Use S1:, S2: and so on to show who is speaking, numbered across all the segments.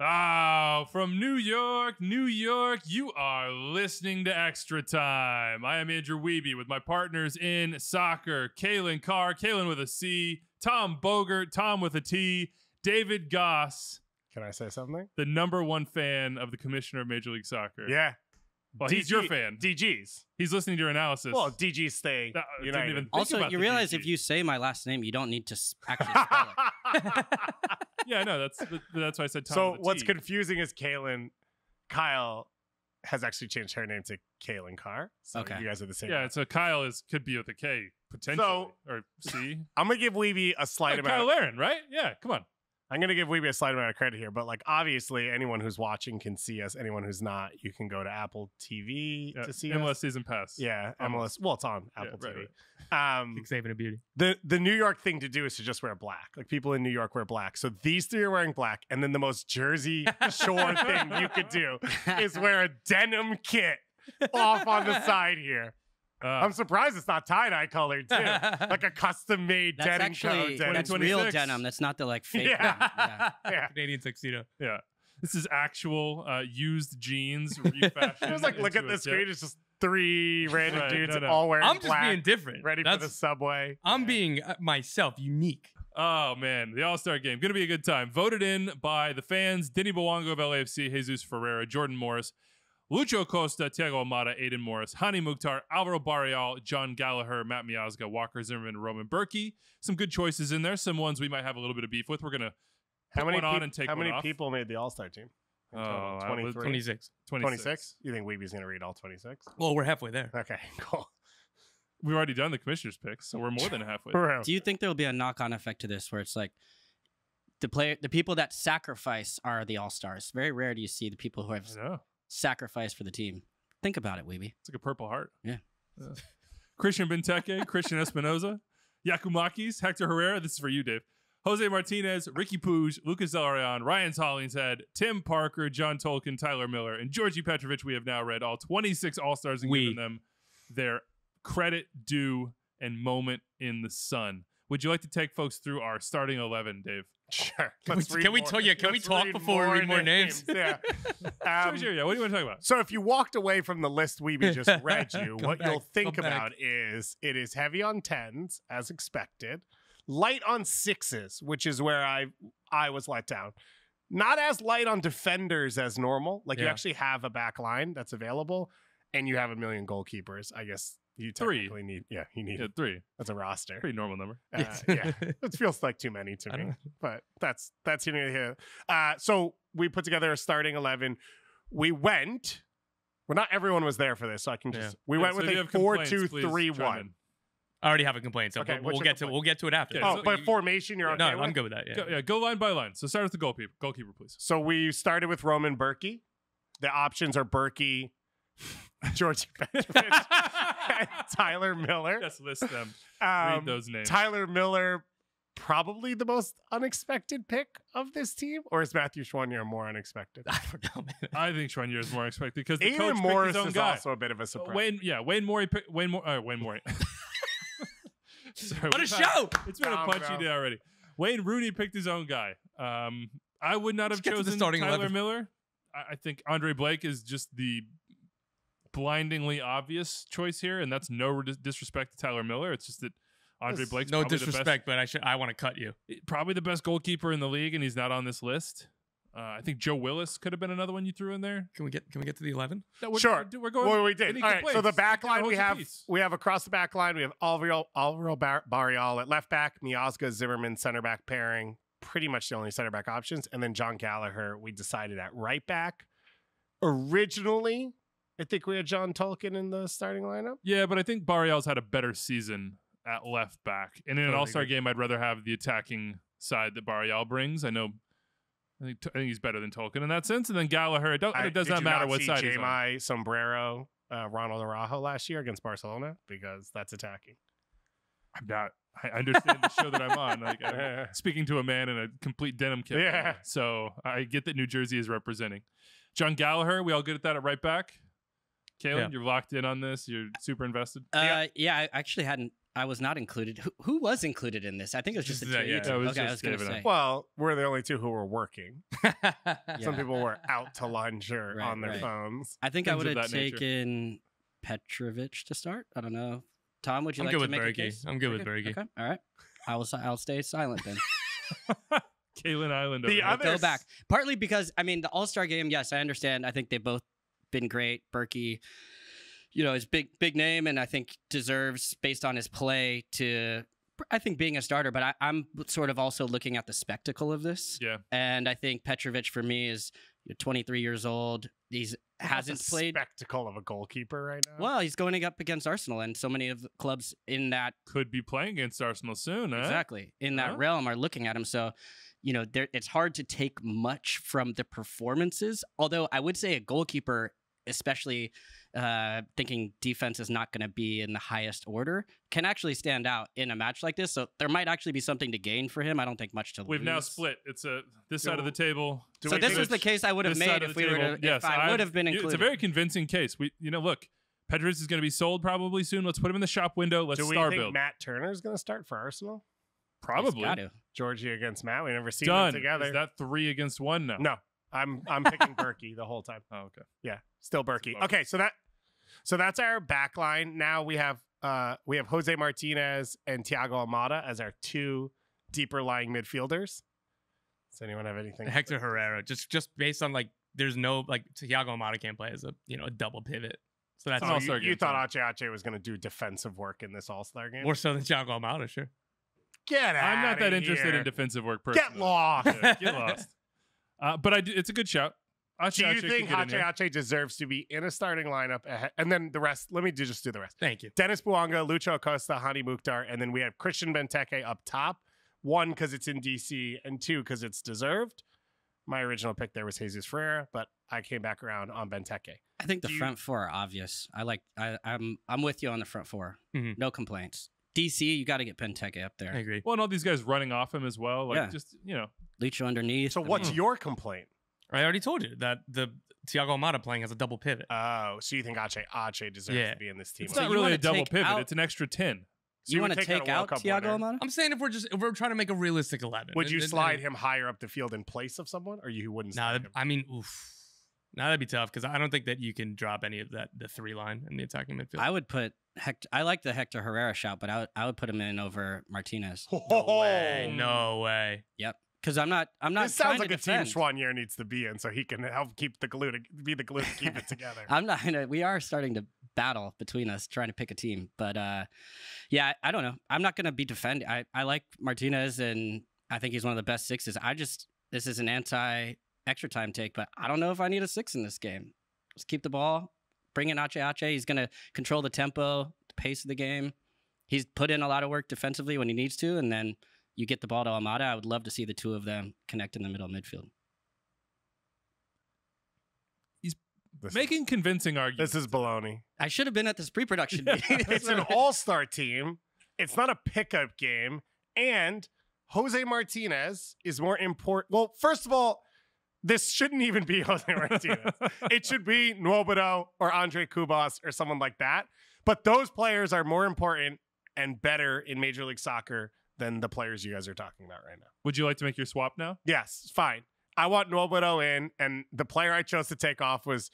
S1: Oh, from New York, you are listening to Extra Time. I am Andrew Wiebe with my partners in soccer, Kalen Carr, Kalen with a C, Tom Bogert, Tom with a T, David Goss.
S2: Can I say something?
S1: The #1 fan of the Commissioner of Major League Soccer.
S2: Yeah.
S1: Well, he's your fan.
S2: DG's.
S1: He's listening to your analysis.
S2: Well, DG's stay United.
S3: Also, you realize if you say my last name, you don't need to actually spell it.
S1: Yeah, no, that's why I said Tom.
S2: So
S1: with a
S2: what's
S1: T.
S2: confusing is Kyle has actually changed her name to Kalen Carr. So
S3: Okay.
S2: you guys are the same.
S1: Yeah, so Kyle could be with a K potentially or C.
S2: I'm gonna give Wiebe a slight amount.
S1: Kyle Laren, right? Yeah, come on.
S2: I'm going to give Wiebe a slight amount of credit here, but like obviously anyone who's watching can see us. Anyone who's not, you can go to Apple TV to see
S1: MLS
S2: us.
S1: Season Pass.
S2: Yeah, MLS. Well, it's on Apple TV.
S1: Right.
S4: Saving a beauty.
S2: The New York thing to do is to just wear black. Like people in New York wear black. So these three are wearing black, and then the most Jersey Shore thing you could do is wear a denim kit off on the side here. I'm surprised it's not tie-dye colored too, like a custom-made denim
S3: Actually,
S2: denim.
S3: that's real denim. That's not the like fake.
S2: Yeah.
S3: Yeah.
S4: Canadian tuxedo.
S1: Yeah. This is actual used jeans refashioned.
S2: It was like, look at the screen. It's just three random dudes all wearing
S4: I'm just
S2: black,
S4: being different.
S2: ready for the subway.
S4: I'm being myself, unique.
S1: Oh, man. The All-Star game. Going to be a good time. Voted in by the fans. Denny Bwango of LAFC, Jesus Ferreira, Jordan Morris, Lucho Costa, Thiago Almada, Aiden Morris, Hani Mukhtar, Alvaro Borrell, John Gallagher, Matt Miazga, Walker Zimmerman, Roman Berkey. Some good choices in there. Some ones we might have a little bit of beef with. We're going to put one on and take one off.
S2: How many people made the All-Star team?
S4: 26.
S2: 26? You think Weeby's going to read all 26?
S4: Well, we're halfway there.
S2: Okay, cool.
S1: We've already done the commissioner's picks, so we're more than halfway.
S3: Do you think there will be a knock-on effect to this where it's like the people that sacrifice are the All-Stars? Very rare do you see the people who have sacrificed for the team. Think about it, Weeby.
S1: It's like a Purple Heart.
S3: Yeah.
S1: Christian Benteke, Christian Espinoza, Yakumakis, Hector Herrera. This is for you, Dave. Jose Martinez, Ricky Puig, Lucas Zelarayan, Ryan Hollingshead, Tim Parker, John Tolkien, Tyler Miller, and Georgie Petrovic. We have now read all 26 All-Stars and given them their credit due and moment in the sun. Would you like to take folks through our starting 11, Dave?
S2: Sure.
S4: Can we talk before we read more names?
S2: Yeah.
S1: Sure, yeah. What do you want to talk about?
S2: So if you walked away from the list Weeby just read you, what you'll think about is it is heavy on 10s, as expected, light on 6s, which is where I was let down. Not as light on defenders as normal. Like you actually have a back line that's available, and you have a million goalkeepers. I guess you technically need. Yeah, you need
S1: 3.
S2: That's a roster.
S1: Pretty normal number.
S2: Yeah, it feels like too many to me, but that's here. So we put together a starting 11. Well, not everyone was there for this, so I can just. We went with a 4-2-3-1.
S4: I already have a complaint, so
S2: okay,
S4: we'll get to it after.
S2: Yeah, but formation, you're okay with?
S4: I'm good with that. Yeah.
S1: Go line by line. So start with the goalkeeper, please.
S2: So we started with Roman Berkey. The options are Berkey, Georgie Petrovic, and Tyler Miller.
S1: Just list them. Read those names.
S2: Tyler Miller, probably the most unexpected pick of this team, or is Matthew Schwanier more unexpected?
S4: I don't know, man.
S1: I think Schwanier is more expected because the
S2: Aiden
S1: coach
S2: Morris
S1: picked his own
S2: is
S1: guy.
S2: also a bit of a surprise.
S1: Wayne Morey. Sorry,
S4: what a show!
S1: It's been a punchy day already. Wayne Rooney picked his own guy. I would not have chosen Tyler
S4: 11.
S1: Miller. I think Andre Blake is just the blindingly obvious choice here, and that's no disrespect to Tyler Miller. It's just that Andre Blake's
S4: no disrespect, but I want to cut you.
S1: Probably the best goalkeeper in the league, and he's not on this list. I think Joe Willis could have been another one you threw in there.
S4: Can we get to the 11?
S1: No,
S2: Sure.
S1: We're going.
S2: Well, we did. All right. So the back line we have across the back line we have Alvaro Borrell at left back, Miazga Zimmerman center back pairing. Pretty much the only center back options, and then John Gallagher we decided at right back. Originally, I think we had John Tolkien in the starting lineup.
S1: Yeah, but I think Borrell's had a better season at left back, and in an All-Star game, I'd rather have the attacking side that Borrell brings. I think he's better than Tolkien in that sense. And then Gallagher, it does not matter what side he's on.
S2: Jamai Sombrero, Ronald Araujo last year against Barcelona because that's attacking.
S1: I'm not. I understand the show that I'm on. Like, I'm speaking to a man in a complete denim kit.
S2: Yeah.
S1: So I get that New Jersey is representing. John Gallagher, we all good at that at right back? Kalen, you're locked in on this. You're super invested.
S3: Yeah, I actually hadn't I was not included. Who was included in this? I think it was just the two of you
S4: yeah,
S3: two.
S1: it was
S3: Okay, I was
S1: just
S3: going to
S1: David
S3: say.
S1: and
S2: Well, we're the only two who were working. Some
S3: Yeah.
S2: people were out to lunch or
S3: Right,
S2: on their
S3: right.
S2: phones.
S3: I think I
S1: Things
S3: would
S1: of
S3: have
S1: that nature.
S3: taken Petrovic to start. I don't know. Tom, would you
S4: I'm
S3: like
S4: good
S3: to
S4: with
S3: make a
S4: Berkey.
S3: case?
S4: I'm good with Berkey.
S3: Okay, all right. I'll stay silent then.
S1: Kalen Island.
S2: The
S1: over there.
S3: Go back. Partly because I mean the All-Star game. Yes, I understand. I think they've both been great. Berkey, is big name, and I think deserves based on his play to. I think being a starter, but I'm sort of also looking at the spectacle of this.
S1: Yeah.
S3: And I think Petrovic for me is 23 years old. He's hasn't
S2: That's a
S3: played.
S2: spectacle of a goalkeeper right now.
S3: Well, he's going up against Arsenal, and so many of the clubs in that
S1: Could be playing against Arsenal soon, huh?
S3: exactly in that
S1: Huh?
S3: realm are looking at him. So, it's hard to take much from the performances. Although I would say a goalkeeper, especially thinking defense is not going to be in the highest order, can actually stand out in a match like this. So there might actually be something to gain for him. I don't think much to lose.
S1: We've now split. It's this side of the table.
S2: Do
S3: So
S2: we
S3: this
S2: think
S3: was the case I would have
S1: This side
S3: made
S1: of
S3: if
S1: the
S3: we were
S1: table.
S3: to,
S1: Yes,
S3: if I would have been included.
S1: It's a very convincing case. Look, Petrovic is going to be sold probably soon. Let's put him in the shop window. Let's
S2: Do we
S1: star
S2: think
S1: build.
S2: Matt Turner's going to start for Arsenal?
S1: Probably.
S3: Got to.
S2: Georgie against Matt. We never seen
S1: Done.
S2: them together.
S1: Is that 3 against 1 now?
S2: No, I'm picking Berkey the whole time.
S1: Oh, okay.
S2: Yeah, still Berkey.
S1: Close.
S2: Okay, so that's our back line. Now we have Jose Martinez and Thiago Almada as our 2 deeper lying midfielders. Does anyone have anything?
S4: Hector Herrera, just based on there's no Thiago Almada can't play as a double pivot. So that's
S1: an
S2: Oh,
S1: All-Star
S2: you
S1: game,
S2: thought Ache was going to do defensive work in this All-Star game?
S4: more so than Thiago Almada, sure.
S2: Get out!
S1: I'm not that interested in defensive work personally.
S2: Get lost.
S1: Yeah, get lost. But it's a good shout.
S2: Do you
S1: Ache
S2: think
S1: could get in there.
S2: Ache deserves to be in a starting lineup ahead? And then the rest, let me just do the rest.
S4: Thank you.
S2: Dennis Bouanga, Lucho Acosta, Hani Mukhtar, and then we have Christian Benteke up top. 1, because it's in DC, and 2, because it's deserved. My original pick there was Jesus Ferreira, but I came back around on Benteke.
S3: I think the
S2: Do you-
S3: front 4 are obvious. I'm with you on the front 4.
S4: Mhm.
S3: No complaints. DC, you got to get Benteke up
S4: I
S3: there.
S4: agree.
S1: Well, and all these guys running off him as well.
S3: Yeah.
S1: Just,
S3: Lucho underneath.
S2: So what's your complaint?
S4: I already told you that the Thiago Almada playing has a double pivot.
S2: Oh, so you think Ache deserves
S4: Yeah.
S2: to be in this team?
S1: it's
S3: So
S1: not
S3: you
S1: really
S3: wanna
S1: a double
S3: take
S1: pivot.
S3: out-
S1: It's an extra 10.
S2: So
S3: you
S2: would
S3: want to
S2: take out
S3: take
S2: a World
S3: out
S2: Cup
S3: Thiago
S2: winner?
S3: Almada?
S4: I'm saying if we're trying to make a realistic 11.
S2: Would you
S4: and-
S2: slide
S4: and-
S2: him higher up the field in place of someone, or you wouldn't
S4: Nah,
S2: slide him?
S4: I mean, oof. Now that'd be tough because I don't think that you can drop any of the 3 line in the attacking midfield.
S3: I would put I like the Hector Herrera shout, but I would put him in over Martinez.
S4: No way. No way.
S3: Yep. Because I'm not
S2: This
S3: trying
S2: sounds like
S3: to
S2: a team
S3: defend.
S2: Schwanier needs to be in, so he can help keep the glue to be the glue to keep it together.
S3: I'm not gonna. We are starting to battle between us trying to pick a team, but yeah, I don't know. I'm not gonna be defending. I like Martinez, and I think he's one of the best 6s. This is an anti-extra time take, but I don't know if I need a 6 in this game. Just keep the ball, bring in Ache. He's gonna control the tempo, the pace of the game. He's put in a lot of work defensively when he needs to, and then you get the ball to Almada. I would love to see the 2 of them connect in the middle midfield.
S1: Making convincing arguments.
S2: This is baloney.
S3: I should have been at this pre-production meeting.
S2: It's an all-star team. It's not a pickup game. And Jose Martinez is more important. Well, first of all, this shouldn't even be Jose Martinez. It should be Nwobodo or Andre Kubas or someone like that. But those players are more important and better in Major League Soccer than the players you guys are talking about right now.
S1: Would you like to make your swap now?
S2: Yes, fine. I want Nwobodo in, and the player I chose to take off was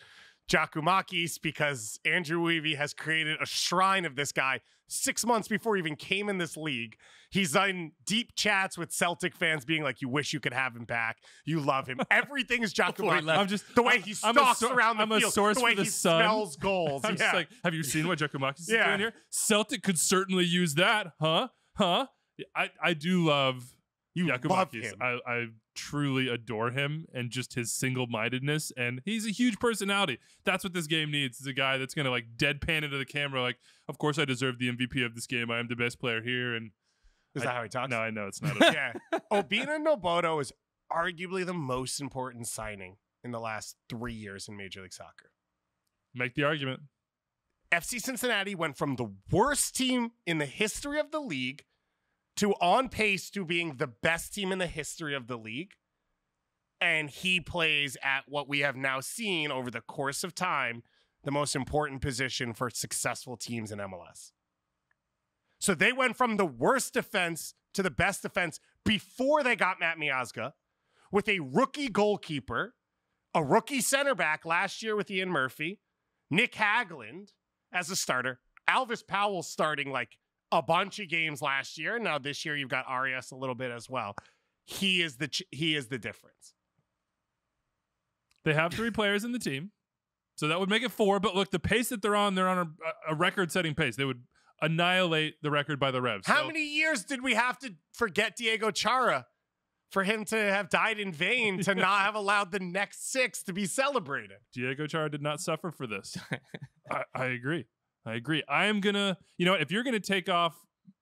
S2: Giacomakis because Andrew Weavy has created a shrine of this guy 6 months before he even came in this league. He's in deep chats with Celtic fans being like, you wish you could have him back. You love him. Everything is Giacomakis.
S1: I'm just
S2: The way he stalks around the
S1: I'm a
S2: field,
S1: source
S2: the way
S1: for the
S2: he
S1: Sun.
S2: smells goals.
S1: I'm just like, have you seen what Giacomakis is
S2: Yeah.
S1: doing here? Celtic could certainly use that, huh? I do love
S2: You
S1: Giacomakis.
S2: love him.
S1: I truly adore him and just his single-mindedness, and he's a huge personality. That's what this game needs, is a guy that's going to like deadpan into the camera like, of course I deserve the MVP of this game. I am the best player here. And
S2: Is that how he talks?
S1: no, I know it's not.
S2: Yeah. Obina Nwobodo is arguably the most important signing in the last 3 years in Major League Soccer.
S1: Make the argument.
S2: FC Cincinnati went from the worst team in the history of the league to on pace to being the best team in the history of the league. And he plays at what we have now seen over the course of time, the most important position for successful teams in MLS. So they went from the worst defense to the best defense before they got Matt Miazga, with a rookie goalkeeper, a rookie center back last year with Ian Murphy, Nick Hagland as a starter, Alvis Powell starting like a bunch of games last year. Now this year you've got Arias a little bit as well. He is the difference.
S1: They have 3 players in the team, so that would make it 4. But look, the pace that they're on a record-setting pace. They would annihilate the record by the Revs.
S2: How many years did we have to forget Diego Chara for him to have died in vain to not have allowed the next 6 to be celebrated?
S1: Diego Chara did not suffer for this. I agree. I am gonna, if you're gonna take off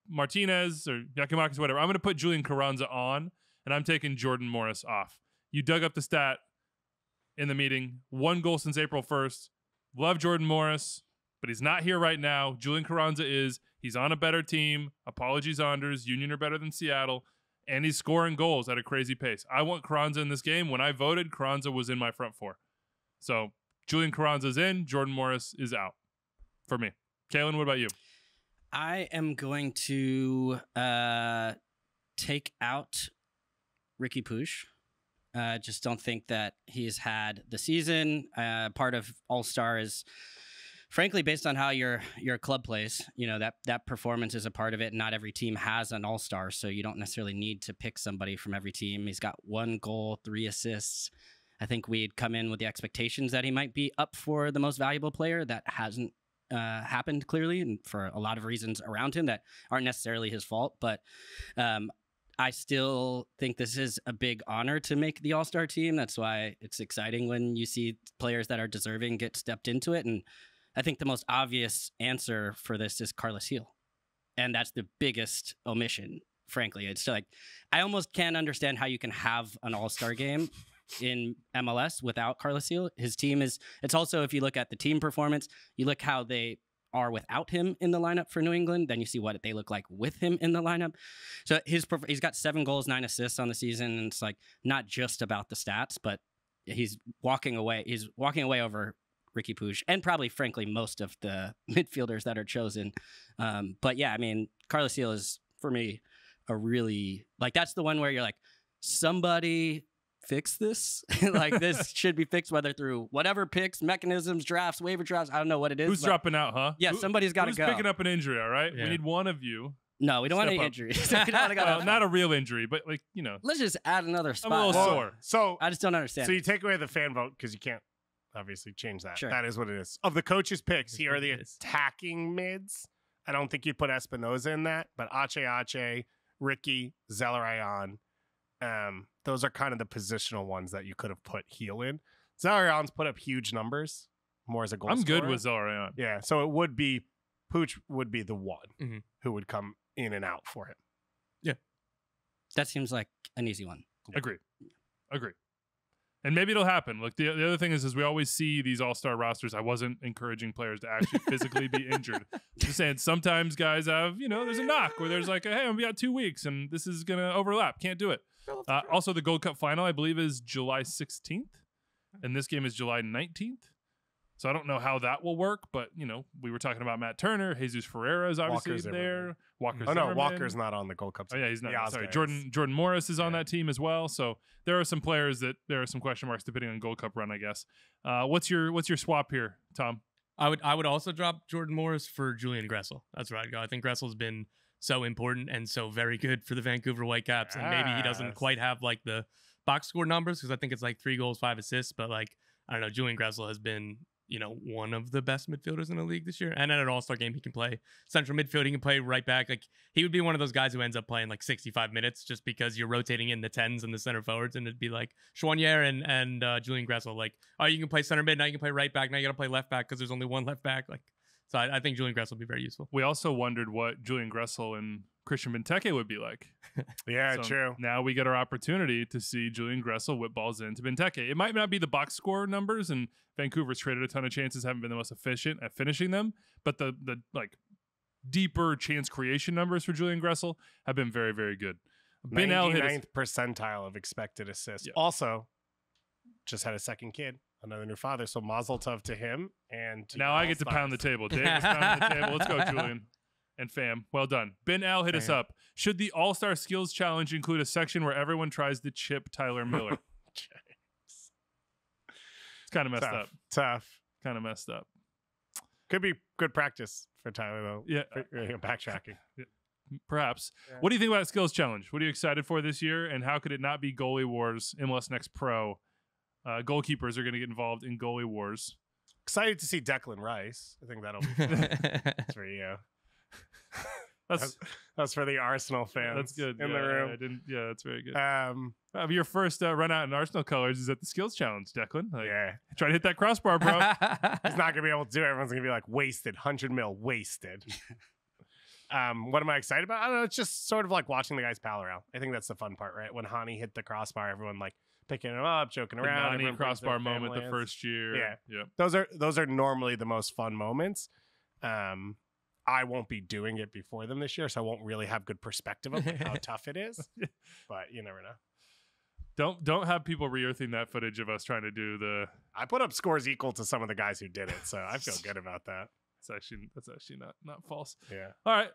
S1: Martinez or Yakimakis, whatever, I'm gonna put Julian Carranza on, and I'm taking Jordan Morris off. You dug up the stat in the meeting. 1 goal since April 1st. Love Jordan Morris, but he's not here right now. Julian Carranza is. He's on a better team. Apologies, Anders. Union are better than Seattle. And he's scoring goals at a crazy pace. I want Carranza in this game. When I voted, Carranza was in my front 4. So Julian Carranza's in. Jordan Morris is out for me. Kalen, what about you?
S3: I am going to take out Ricky Puig. Just don't think that he's had the season. Part of All-Star is, frankly, based on how your club plays. That performance is a part of it. Not every team has an All-Star, so you don't necessarily need to pick somebody from every team. He's got 1 goal, 3 assists. I think we'd come in with the expectations that he might be up for the most valuable player. That hasn't happened, clearly, and for a lot of reasons around him that aren't necessarily his fault. But I still think this is a big honor to make the All-Star team. That's why it's exciting when you see players that are deserving get stepped into it. And I think the most obvious answer for this is Carlos Gil. And that's the biggest omission, frankly. It's like, I almost can't understand how you can have an All-Star game in MLS without Carlos Gil. His team is, it's also, if you look at the team performance, you look how they are without him in the lineup for New England, then you see what they look like with him in the lineup. So he's got 7 goals, 9 assists on the season. And it's like not just about the stats, but he's walking away. He's walking away over Ricky Puig and probably, frankly, most of the midfielders that are chosen. But yeah, I mean, Carlos Gil is, for me, a really, like, that's the one where you're like, somebody fix this. Like, this should be fixed, whether through whatever picks, mechanisms, drafts, waiver drafts. I don't know what it is.
S1: Who's dropping out, huh?
S3: Yeah, somebody's got to go.
S1: Who's picking up an injury, all right?
S2: Yeah.
S1: We need one of you.
S3: No, we don't want any injuries.
S1: Not a real injury, but like,
S3: let's just add another spot.
S1: I'm a little sore.
S2: So
S3: I just don't understand.
S2: So you take away the fan vote because you can't obviously change that.
S3: Sure.
S2: That is what it is. Of the coaches' picks, here are the attacking mids. I don't think you'd put Espinoza in that, but Ache, Ricky, Zelarayan, those are kind of the positional ones that you could have put Heel in. Zelarayan's put up huge numbers, more as a goal
S1: I'm
S2: scorer.
S1: good with Zelarayan.
S2: Yeah, so it would be, Pooch would be the one who would come in and out for him.
S1: Yeah.
S3: That seems like an easy one.
S1: Agree. And maybe it'll happen. Look, the other thing is we always see these all-star rosters. I wasn't encouraging players to actually physically be injured. Just saying, sometimes guys have, there's a knock where there's like, hey, I'm going to be out 2 weeks and this is going to overlap. Can't do it. Also, the Gold Cup final, I believe, is July 16th. And this game is July 19th. So I don't know how that will work, but, we were talking about Matt Turner. Jesus Ferreira is obviously there.
S2: Walker's not on the Gold Cup team.
S1: Oh, yeah, he's not.
S2: Yeah,
S1: Sorry, Jordan Morris is on that team as well. So there are some players that there are some question marks depending on Gold Cup run, I guess. What's your swap here, Tom?
S4: I would also drop Jordan Morris for Julian Gressel. That's where I'd go. I think Gressel's been so important and so very good for the Vancouver Whitecaps. And maybe he doesn't quite have like the box score numbers because I think it's like 3 goals, 5 assists. But like, I don't know, Julian Gressel has been, one of the best midfielders in the league this year. And at an all-star game, he can play central midfield. He can play right back. Like, he would be one of those guys who ends up playing like 65 minutes just because you're rotating in the 10s and the center forwards. And it'd be like Chouanier and Julian Gressel. Like, oh, you can play center mid. Now you can play right back. Now you got to play left back because there's only one left back. Like, so I think Julian Gressel would be very useful.
S1: We also wondered what Julian Gressel and Christian Benteke would be like.
S2: Yeah,
S1: so
S2: true.
S1: Now we get our opportunity to see Julian Gressel whip balls into Benteke. It might not be the box score numbers, and Vancouver's created a ton of chances, haven't been the most efficient at finishing them, but the like deeper chance creation numbers for Julian Gressel have been very, very good.
S2: 99th percentile of expected assists.
S1: Yeah.
S2: Also, just had a second kid, another new father, so mazel tov to him. And to
S1: now I get to pound the table. Dave is pounding the table. Let's go, Julian. And fam, well done. Ben Al hit us up. Should the All-Star Skills Challenge include a section where everyone tries to chip Tyler Miller? It's kind of messed up.
S2: Tough.
S1: Kind of messed up.
S2: Could be good practice for Tyler, though.
S1: Yeah.
S2: Backtracking.
S1: Perhaps.
S2: Yeah.
S1: What do you think about the Skills Challenge? What are you excited for this year? And how could it not be Goalie Wars, MLS Next Pro? Goalkeepers are going to get involved in Goalie Wars.
S2: Excited to see Declan Rice. I think that'll be fun. That's for you. That's for the Arsenal fans.
S1: That's good.
S2: In the room.
S1: That's very good. Your first run out in Arsenal colors is at the Skills Challenge, Declan. Try to hit that crossbar, bro.
S2: He's not gonna be able to do it. Everyone's gonna be like wasted, 100 mil wasted. What am I excited about? I don't know. It's just sort of like watching the guys pal around. I think that's the fun part, right? When Hani hit the crossbar, everyone like picking him up, joking around.
S1: The crossbar moment the first year.
S2: Yeah. Those are normally the most fun moments. I won't be doing it before them this year, so I won't really have good perspective of how tough it is. But you never know.
S1: Don't have people re-earthing that footage of us trying to do the.
S2: I put up scores equal to some of the guys who did it, so I feel good about that.
S1: That's actually not false.
S2: Yeah.
S1: All right.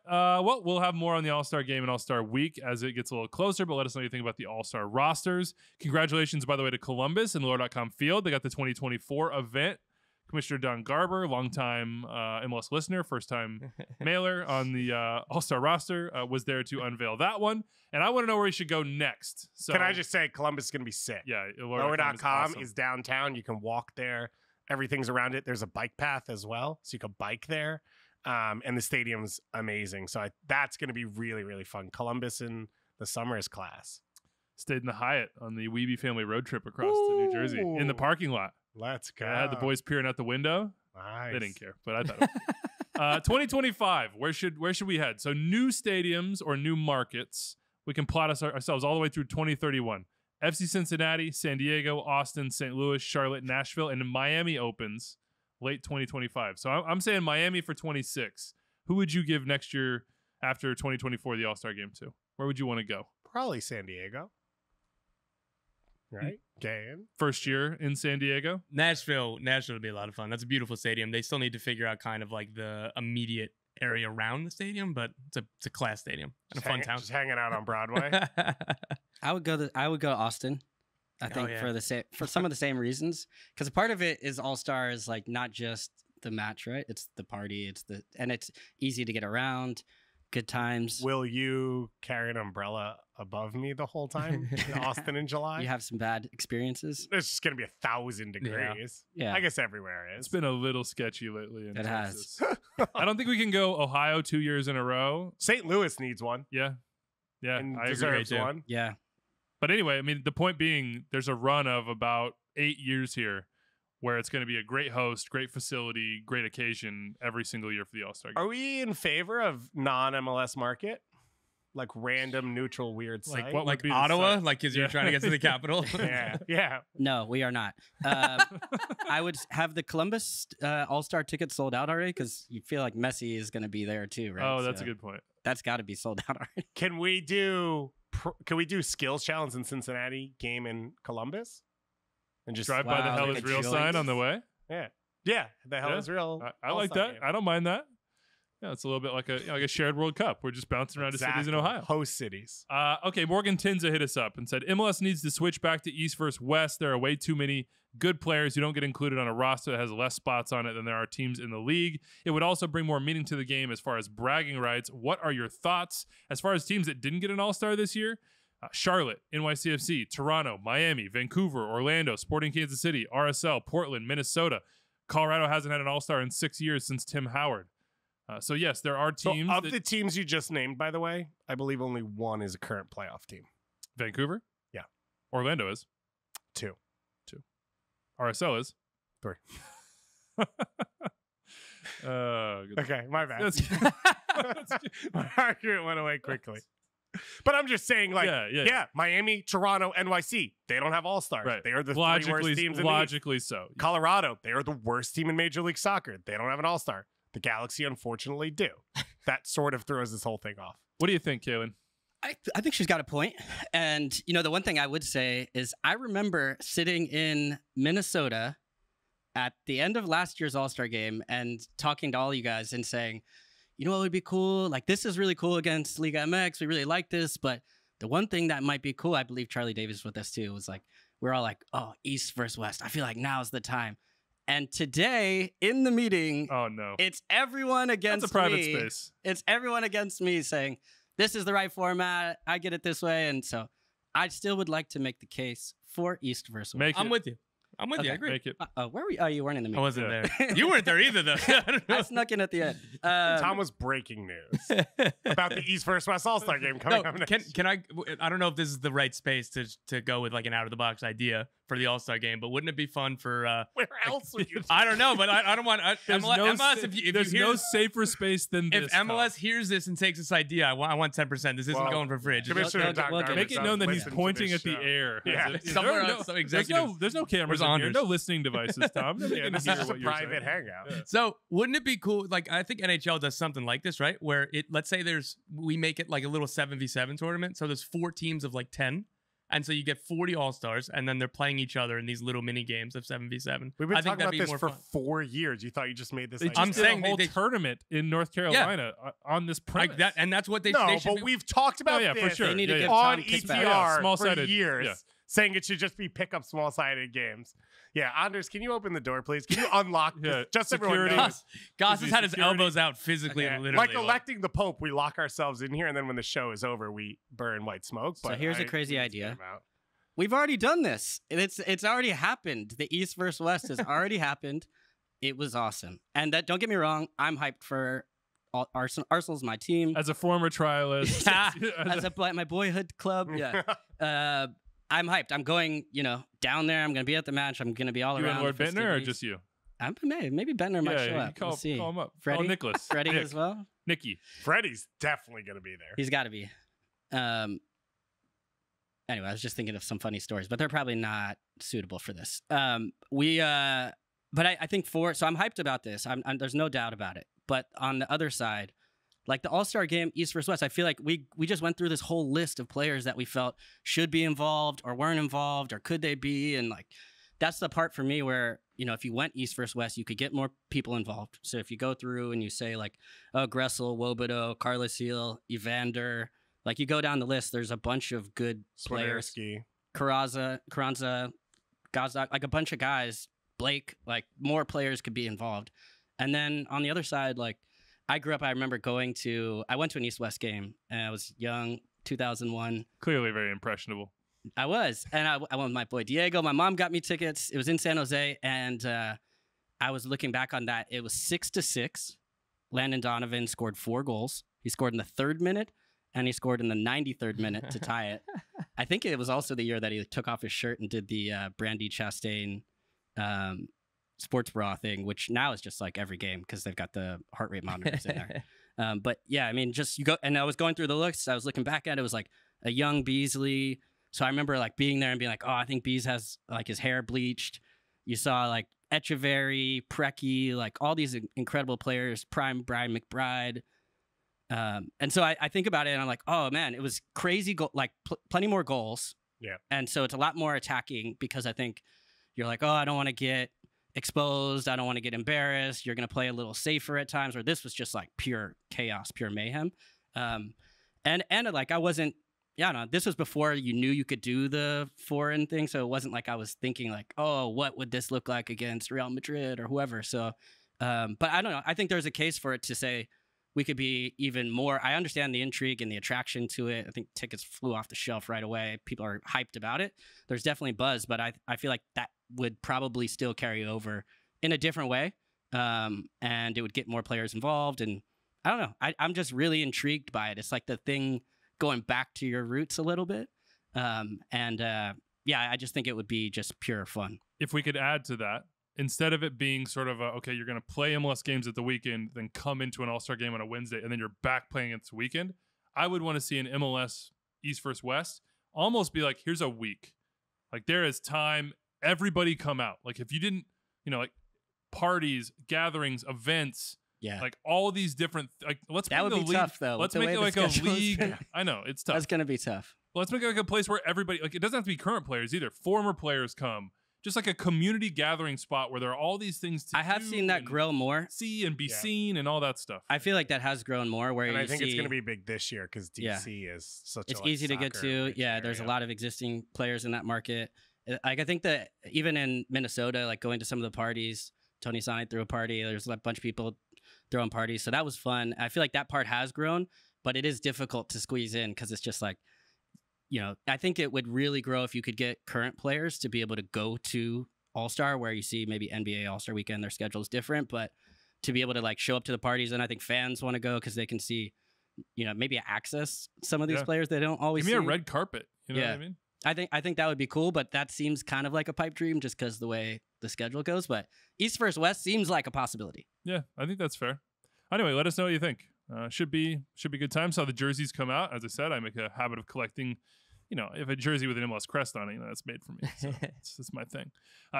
S1: Well, we'll have more on the All-Star game and All-Star week as it gets a little closer, but let us know what you think about the All-Star rosters. Congratulations, by the way, to Columbus and the Lore.com field. They got the 2024 event. Commissioner Don Garber, longtime MLS listener, first-time mailer on the All-Star roster, was there to unveil that one. And I want to know where he should go next. So,
S2: can I just say Columbus is going to be sick.
S1: Yeah.
S2: Lore.com is downtown. You can walk there. Everything's around it. There's a bike path as well, so you can bike there. And the stadium's amazing. So that's going to be really, really fun. Columbus in the summer is class.
S1: Stayed in the Hyatt on the Weeby family road trip across to New Jersey in the parking lot.
S2: Let's go.
S1: I had the boys peering out the window.
S2: Nice.
S1: They didn't care, but I thought 2025, where should we head? So new stadiums or new markets. We can plot ourselves all the way through 2031. FC Cincinnati, San Diego, Austin, St. Louis, Charlotte, Nashville, and Miami opens late 2025. So I'm saying Miami for 26. Who would you give next year after 2024 the All-Star game to? Where would you want to go?
S2: Probably San Diego. Right? Game.
S1: First year in San Diego?
S4: Nashville would be a lot of fun. That's a beautiful stadium. They still need to figure out kind of like the immediate area around the stadium, but it's a class stadium and a fun town.
S2: Just hanging out on Broadway.
S3: I would go to Austin. I think for some of the same reasons, because a part of it is All-Star is like not just the match, right? It's the party. And it's easy to get around. Good times.
S2: Will you carry an umbrella above me the whole time in Austin in July?
S3: You have some bad experiences.
S2: It's just going to be 1,000 degrees.
S3: Yeah.
S2: I guess everywhere is.
S1: It's been a little sketchy lately.
S3: It has.
S1: I don't think we can go Ohio 2 years in a row.
S2: St. Louis needs one.
S1: Yeah.
S2: And
S1: I
S2: deserves
S1: agree.
S2: one.
S3: Yeah.
S1: But anyway, I mean, the point being, there's a run of about 8 years here where it's going to be a great host, great facility, great occasion every single year for the All-Star game.
S2: Are we in favor of non-MLS market? Like random, neutral, weird site?
S1: Like what would be
S4: Ottawa?
S1: the site?
S4: Like because you're trying to get to the capital?
S2: Yeah.
S3: No, we are not. I would have the Columbus All-Star tickets sold out already because you feel like Messi is going to be there too, right?
S1: Oh, that's a good point.
S3: That's got to be sold out already.
S2: Can we do skills challenge in Cincinnati, game in Columbus? And just
S1: drive by the Hell is Real sign on the way?
S2: Yeah. The Hell is Real.
S1: I like that. Game. I don't mind that. Yeah, it's a little bit like a shared World Cup. We're just bouncing around to cities in Ohio.
S2: Host cities.
S1: Okay, Morgan Tinza hit us up and said, MLS needs to switch back to East versus West. There are way too many good players who don't get included on a roster that has less spots on it than there are teams in the league. It would also bring more meaning to the game as far as bragging rights. What are your thoughts as far as teams that didn't get an All-Star this year? Charlotte, NYCFC, Toronto, Miami, Vancouver, Orlando, Sporting Kansas City, RSL, Portland, Minnesota. Colorado hasn't had an All-Star in 6 years since Tim Howard. So, yes, there are teams.
S2: So the teams you just named, by the way, I believe only one is a current playoff team.
S1: Vancouver?
S2: Yeah.
S1: Orlando is?
S2: 2.
S1: RSL is?
S2: 3.
S1: Good.
S2: Okay, my bad.
S1: That's
S2: My argument went away quickly. But I'm just saying, like, Miami, Toronto, NYC, they don't have All-Stars.
S1: Right.
S2: They are the 3 worst teams in
S1: logically so.
S2: Yeah. Colorado, they are the worst team in Major League Soccer. They don't have an All-Star. The Galaxy, unfortunately, do. That sort of throws this whole thing off.
S1: What do you think, Kaylin?
S3: I think she's got a point. And, the one thing I would say is I remember sitting in Minnesota at the end of last year's All-Star game and talking to all you guys and saying, you know what would be cool? Like, this is really cool against Liga MX. We really like this. But the one thing that might be cool, I believe Charlie Davis with us too, was like, we're all like, oh, East versus West. I feel like now's the time. And today in the meeting,
S1: oh no,
S3: it's everyone against
S1: that's a private
S3: me.
S1: space.
S3: It's everyone against me saying, this is the right format. I get it this way. And so I still would like to make the case for East versus West.
S4: I'm with you. I'm with you. I agree.
S1: Make it.
S3: Where were you? Oh, you weren't in the meeting.
S4: I wasn't there. You weren't there either, though. I don't know.
S3: I snuck in at the end.
S2: Tom was breaking news about the East versus West All-Star game coming up next.
S4: Can I don't know if this is the right space to go with like an out-of-the-box idea for the All-Star game, but wouldn't it be fun for
S2: where else would you?
S4: I don't know, but I don't want MLS.
S1: There's no safer space than this.
S4: If MLS hears this and takes this idea, I want 10%. This isn't going for fridge.
S2: Commissioner Don Garber
S1: make it known that he's pointing at the air.
S2: Yeah,
S4: somewhere else. Some executive.
S1: There's no cameras in here. No listening devices, Tom.
S2: Yeah, this is just a private hangout.
S1: Yeah.
S4: So wouldn't it be cool? Like, I think NHL does something like this, right? Where let's say we make it like a little 7v7 tournament. So there's 4 teams of like 10. And so you get 40 All-Stars, and then they're playing each other in these little mini games of 7v7.
S2: We've been talking about this for 4 years. You thought you just made this.
S1: I'm saying a whole tournament in North Carolina on this premise.
S4: Like that, and that's what they.
S2: No,
S4: they
S2: but we've talked about this
S1: for sure.
S3: They need to give
S2: on
S3: Tom
S2: ETR for years, saying it should just be pick up small-sided games. Yeah, Anders, can you open the door, please? Can you unlock this? Just everyone knows.
S4: Goss has had his elbows out physically and literally.
S2: Like electing the Pope, we lock ourselves in here, and then when the show is over, we burn white smoke.
S3: So here's a crazy idea. We've already done this. It's already happened. The East versus West has already happened. It was awesome. And that, don't get me wrong, I'm hyped for Arsenal. Arsenal's my team.
S1: As a former trialist.
S3: As my boyhood club. Yeah. I'm hyped. I'm going, down there. I'm going to be at the match. I'm going to be all around.
S1: You and Lord Bentner or just you?
S3: Maybe Bentner might show up.
S1: Call him up.
S3: Freddie?
S1: Nicholas.
S3: Freddie as well?
S1: Nicky.
S2: Freddie's definitely going to be there.
S3: He's got to be. Anyway, I was just thinking of some funny stories, but they're probably not suitable for this. But I think so I'm hyped about this. There's no doubt about it. But on the other side, like the All-Star game, East versus West, I feel like we just went through this whole list of players that we felt should be involved or weren't involved or could they be? And like, that's the part for me where, if you went East versus West, you could get more people involved. So if you go through and you say like, Gressel, Wobodo, Carlos Heel, Evander, like you go down the list, there's a bunch of good players. Carranza, Gazak, like a bunch of guys. Blake, like more players could be involved. And then on the other side, like I remember I went to an East-West game and I was young, 2001.
S1: Clearly very impressionable. I
S3: was. And I went with my boy Diego. My mom got me tickets. It was in San Jose. And I was looking back on that. It was 6-6. Landon Donovan scored 4 goals. He scored in the 3rd minute. And he scored in the 93rd minute to tie it. I think it was also the year that he took off his shirt and did the Brandy Chastain sports bra thing, which now is just like every game because they've got the heart rate monitors in there. But yeah, I mean, just you go, and I was going through the looks. I was looking back at it. It was like a young Beasley. So I remember like being there and being like, oh, I think Bees has like his hair bleached. You saw like Echeverry, Preki, like all these incredible players, prime Brian McBride. And so I think about it and I'm like, oh man, it was crazy. Plenty more goals.
S2: Yeah.
S3: And so it's a lot more attacking because I think you're like, oh, I don't want to get exposed. I don't want to get embarrassed. You're going to play a little safer at times, where this was just like pure chaos, pure mayhem. And like, I wasn't, this was before you knew you could do the foreign thing. So it wasn't like I was thinking like, oh, what would this look like against Real Madrid or whoever. So, but I don't know. I think there's a case for it to say, we could be even more. I understand the intrigue and the attraction to it. I think tickets flew off the shelf right away. People are hyped about it. There's definitely buzz, but I feel like that would probably still carry over in a different way. And it would get more players involved. And I don't know. I'm just really intrigued by it. It's like the thing going back to your roots a little bit. I just think it would be just pure fun.
S1: If we could add to that, instead of it being sort of okay, you're going to play MLS games at the weekend, then come into an All-Star game on a Wednesday, and then you're back playing it this weekend, I would want to see an MLS East versus West almost be like, here's a week. Like, there is time. Everybody come out. Like, if you didn't, like parties, gatherings, events, like all these different, like, let's
S3: that
S1: make
S3: would
S1: the
S3: be
S1: league,
S3: tough, though.
S1: Let's make it like a league. I know, it's tough.
S3: That's going to be tough.
S1: Let's make it like a place where everybody, like, it doesn't have to be current players either. Former players come. just like a community gathering spot where there are all these things to
S3: I have
S1: do
S3: seen that
S1: and
S3: grow more.
S1: see and be seen and all that stuff.
S3: I feel like that has grown more. Where
S2: And
S3: you
S2: I think
S3: see,
S2: it's going to be big this year because DC is such
S3: it's
S2: a like,
S3: easy to get to.
S2: soccer-rich
S3: Yeah, there's a
S2: area.
S3: lot of existing players in that market. Like I think that even in Minnesota, like going to some of the parties, Tony Sane threw a party. There's a bunch of people throwing parties, so that was fun. I feel like that part has grown, but it is difficult to squeeze in because it's just like, you know, I think it would really grow if you could get current players to be able to go to All-Star, where you see maybe NBA All-Star weekend, their schedule is different, but to be able to like show up to the parties, and I think fans want to go because they can see, you know, maybe access some of these players they don't always
S1: Give me
S3: see.
S1: a red carpet. You know what I mean?
S3: I think that would be cool, but that seems kind of like a pipe dream just because the way the schedule goes. But East versus West seems like a possibility.
S1: Yeah, I think that's fair. Anyway, let us know what you think. Should be a good time. Saw the jerseys come out. As I said, I make a habit of collecting. You know, if a jersey with an MLS crest on it, you know, that's made for me. So that's my thing.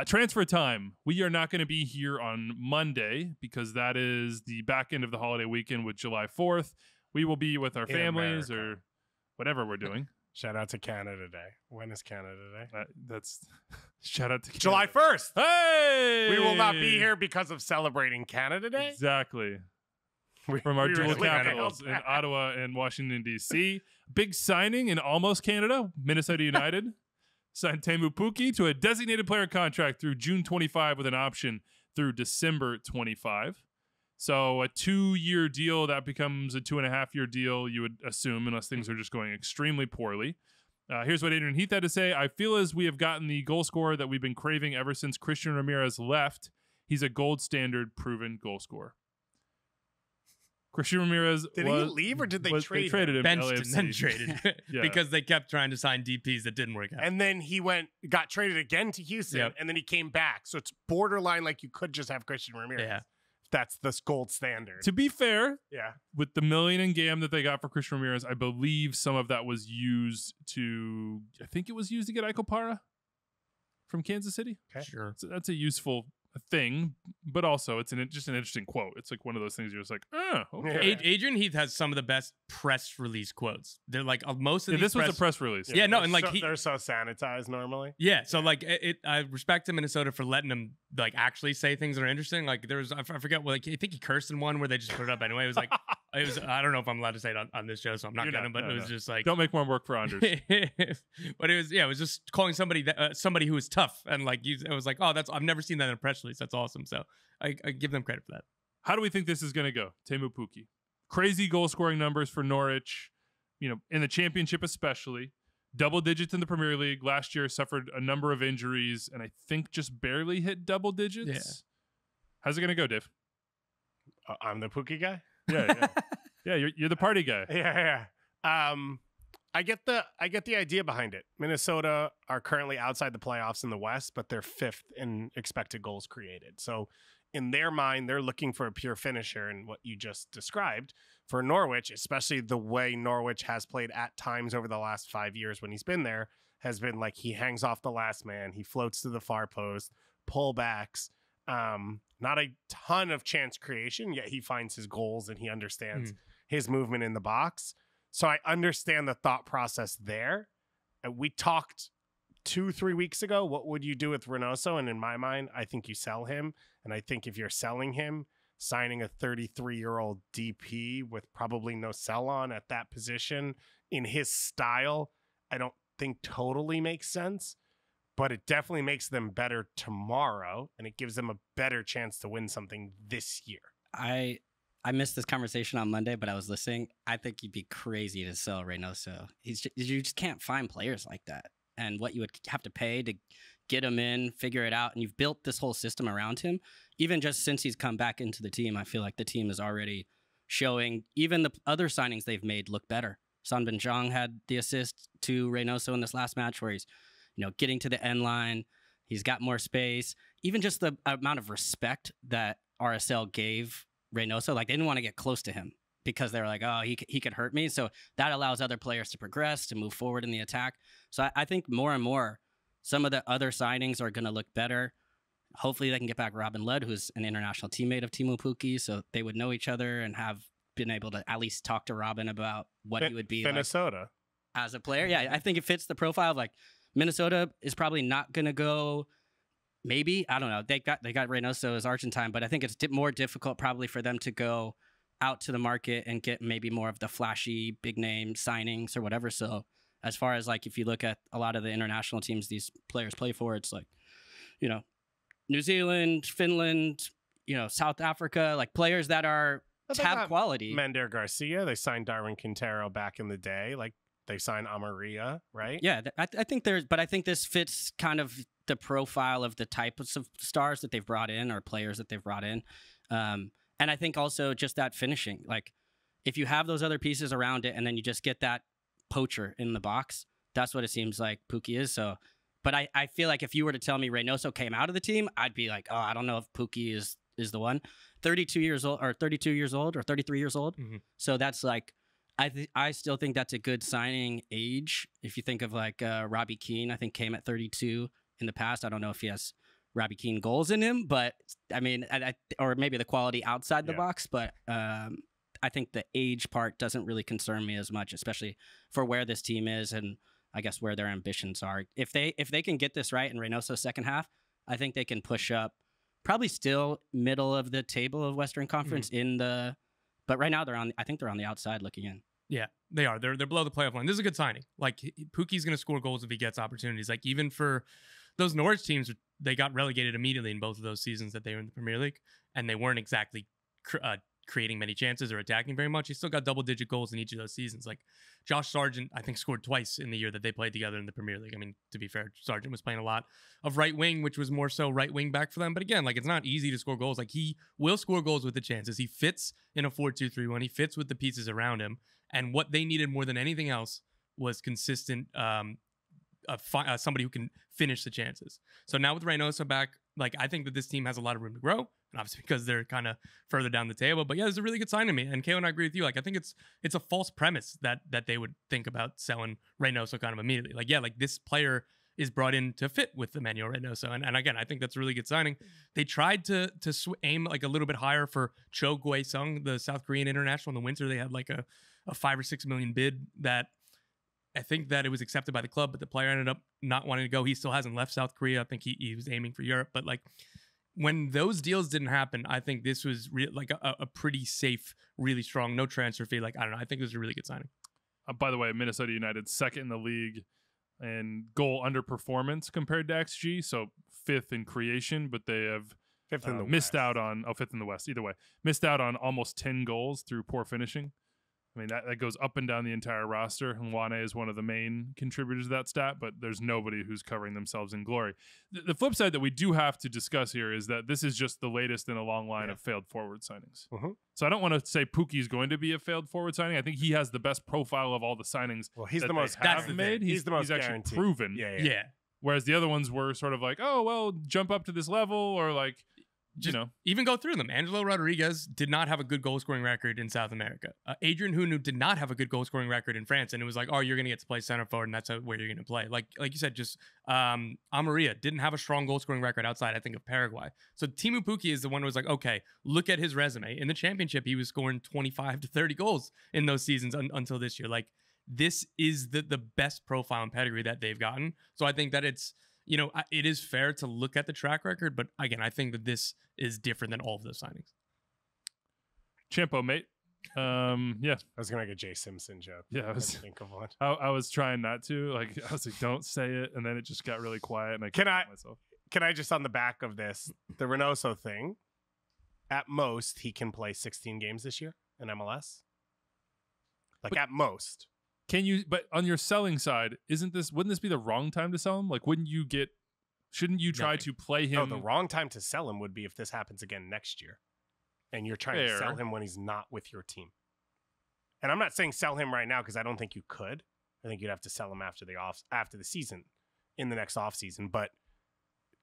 S1: Transfer time. We are not going to be here on Monday because that is the back end of the holiday weekend with July 4th. We will be with our
S2: In
S1: families
S2: America.
S1: or whatever we're doing.
S2: Shout out to Canada Day. When is Canada Day?
S1: That's shout out to
S2: July
S1: Canada.
S2: 1st.
S1: Hey,
S2: We will not be here because of celebrating Canada Day.
S1: Exactly. From our
S2: we
S1: dual
S2: really gotta
S1: capitals
S2: help
S1: in
S2: that.
S1: Ottawa and Washington, D.C. Big signing in almost Canada. Minnesota United signed Teemu Pukki to a designated player contract through June 25 with an option through December 25. So a 2-year deal that becomes a 2.5-year deal, you would assume, unless things are just going extremely poorly. Here's what Adrian Heath had to say. I feel as we have gotten the goal scorer that we've been craving ever since Christian Ramirez left. He's a gold standard proven goal scorer. Christian Ramirez
S2: Did he leave or did they trade him?
S1: traded him
S4: Benched
S1: LAFC.
S4: and then traded
S1: Yeah.
S4: because they kept trying to sign DPs that didn't work out.
S2: And then he got traded again to Houston,
S4: Yep.
S2: and then he came back. So it's borderline like you could just have Christian Ramirez.
S4: Yeah.
S2: That's the gold standard.
S1: To be fair,
S2: Yeah.
S1: with the $1 million in GAM that they got for Christian Ramirez, I believe some of that was used to, I think it was used to get Iko Para from Kansas City.
S2: Okay.
S4: Sure.
S1: So that's a useful thing, but also it's just an interesting quote. It's like one of those things you're just like, okay.
S2: Yeah.
S4: Adrian Heath has some of the best press release quotes. They're like most of
S1: Yeah,
S4: these
S1: this was a press release.
S4: Yeah, no,
S2: they're
S4: and like
S2: they're so sanitized normally.
S4: Yeah, so like I respect him, Minnesota, for letting him like actually say things that are interesting. Like there was, I forget what, like I think he cursed in one where they just put it up anyway. It was like, I don't know if I'm allowed to say it on this show, so I'm not
S1: You're
S4: gonna.
S1: not,
S4: But
S1: no,
S4: it was
S1: no.
S4: just like,
S1: Don't make more work for Anders.
S4: but it was just calling somebody somebody who was tough and like it was like, oh, I've never seen that in a press release. That's awesome. So I give them credit for that.
S1: How do we think this is going to go? Teemu Pukki. Crazy goal scoring numbers for Norwich, you know, in the championship especially. Double digits in the Premier League. Last year suffered a number of injuries and I think just barely hit double digits.
S4: Yeah.
S1: How's it going to go, Dave?
S2: I'm the Pookie guy.
S1: Yeah. Yeah, you're the party guy.
S2: Yeah. I get the idea behind it. Minnesota are currently outside the playoffs in the West, but they're 5th in expected goals created. So in their mind, they're looking for a pure finisher, and what you just described for Norwich, especially the way Norwich has played at times over the last 5 years when he's been there, has been like he hangs off the last man, he floats to the far post, pullbacks, not a ton of chance creation, yet he finds his goals and he understands his movement in the box. So I understand the thought process there. And we talked 2-3 weeks ago, what would you do with Reynoso? And in my mind, I think you sell him. And I think if you're selling him, signing a 33-year-old DP with probably no sell on at that position in his style, I don't think totally makes sense. But it definitely makes them better tomorrow, and it gives them a better chance to win something this year.
S3: I missed this conversation on Monday, but I was listening. I think you'd be crazy to sell Reynoso. You just can't find players like that. And what you would have to pay to get him in, figure it out, and you've built this whole system around him. Even just since he's come back into the team, I feel like the team is already showing, even the other signings they've made look better. Son Bin-Jong had the assist to Reynoso in this last match where he's, you know, getting to the end line. He's got more space. Even just the amount of respect that RSL gave Reynoso, like they didn't want to get close to him because they were like, oh, he could hurt me. So that allows other players to progress, to move forward in the attack. So I think more and more, some of the other signings are going to look better. Hopefully they can get back Robin Ludd, who's an international teammate of Teemu Pukki, so they would know each other and have been able to at least talk to Robin about what he would be
S2: Minnesota
S3: like as a player. Yeah, I think it fits the profile of like Minnesota is probably not going to go maybe, I don't know. They got Reynoso as Argentine, but I think it's more difficult probably for them to go out to the market and get maybe more of the flashy big name signings or whatever. So as far as like, if you look at a lot of the international teams these players play for, it's like, you know, New Zealand, Finland, you know, South Africa, like players that have quality.
S2: Mander Garcia, they signed Darwin Quintero back in the day. Like they signed Amaria, right?
S3: Yeah, I think but I think this fits kind of the profile of the types of stars that they've brought in or players that they've brought in. And I think also just that finishing, like if you have those other pieces around it and then you just get that poacher in the box, that's what it seems like Pukki is. So, but I feel like if you were to tell me Reynoso came out of the team, I'd be like, oh, I don't know if Pukki is the one. 32 years old or 33 years old.
S4: Mm-hmm.
S3: So that's like, I still think that's a good signing age. If you think of like Robbie Keane, I think came at 32 in the past. I don't know if he has Robbie Keane goals in him, but I mean, or maybe the quality outside the box. But I think the age part doesn't really concern me as much, especially for where this team is and I guess where their ambitions are. If they can get this right in Reynoso's second half, I think they can push up. Probably still middle of the table of Western Conference but right now I think they're on the outside looking in.
S4: Yeah, they are. They're below the playoff line. This is a good signing. Like Pukki's going to score goals if he gets opportunities. Like even for those Norwich teams, they got relegated immediately in both of those seasons that they were in the Premier League, and they weren't exactly creating many chances or attacking very much. He still got double-digit goals in each of those seasons. Like Josh Sargent, I think, scored twice in the year that they played together in the Premier League. I mean, to be fair, Sargent was playing a lot of right wing, which was more so right wing back for them. But again, like it's not easy to score goals. Like he will score goals with the chances. He fits in a 4-2-3-1. He fits with the pieces around him. And what they needed more than anything else was consistent somebody who can finish the chances. So now with Reynoso back, like I think that this team has a lot of room to grow, and obviously because they're kind of further down the table. But yeah, it's a really good sign to me. And Kale and I agree with you. Like I think it's a false premise that they would think about selling Reynoso kind of immediately. Like yeah, like this player is brought in to fit with Emmanuel Reynoso, and again, I think that's a really good signing. They tried to aim like a little bit higher for Cho Gui-sung, the South Korean international. In the winter, they had like a 5 or 6 million bid that. I think that it was accepted by the club, but the player ended up not wanting to go. He still hasn't left South Korea. I think he was aiming for Europe. But like when those deals didn't happen, I think this was like a pretty safe, really strong, no transfer fee. Like, I don't know. I think this is a really good signing.
S1: By the way, Minnesota United second in the league in goal underperformance compared to XG. So 5th in creation, but they have
S2: fifth in the
S1: missed
S2: West.
S1: out on 5th in the West. Either way, missed out on almost 10 goals through poor finishing. I mean, that goes up and down the entire roster. Nwane is one of the main contributors to that stat, but there's nobody who's covering themselves in glory. The flip side that we do have to discuss here is that this is just the latest in a long line of failed forward signings. So I don't want to say Pukki is going to be a failed forward signing. I think he has the best profile of all the signings.
S2: Well, he's
S1: that
S2: the most
S1: made.
S2: He's the most
S1: he's actually
S2: guaranteed.
S1: proven.
S4: Yeah.
S1: Whereas the other ones were sort of like, oh, well, jump up to this level or like,
S4: Just even go through them. Angelo Rodriguez did not have a good goal scoring record in South America. Adrian Hunu did not have a good goal scoring record in France, and it was like, oh, you're going to get to play center forward, and that's where you're going to play. Like you said, just Amaria didn't have a strong goal scoring record outside, I think, of Paraguay. So Teemu Pukki is the one who was like, okay, look at his resume. In the championship, he was scoring 25 to 30 goals in those seasons until this year. Like this is the best profile and pedigree that they've gotten. So I think that it's. It is fair to look at the track record, but again, I think that this is different than all of those signings.
S1: Champo, mate. Yeah.
S2: I was gonna make a Jay Simpson joke.
S1: Yeah,
S2: think of one.
S1: I was trying not to. Like, I was like, don't say it, and then it just got really quiet, and I couldn't help myself.
S2: Can I just on the back of this, the Reynoso thing? At most, he can play 16 games this year in MLS. At most.
S1: Can you? But on your selling side, wouldn't this be the wrong time to sell him? Like, shouldn't you try to play him?
S2: No, the wrong time to sell him would be if this happens again next year, and you're trying to sell him when he's not with your team. And I'm not saying sell him right now because I don't think you could. I think you'd have to sell him after the season, in the next off season. But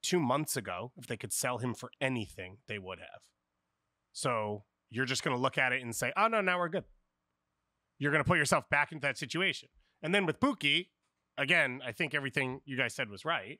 S2: 2 months ago, if they could sell him for anything, they would have. So you're just going to look at it and say, "Oh no, now we're good." You're going to put yourself back into that situation. And then with Pukki, again, I think everything you guys said was right,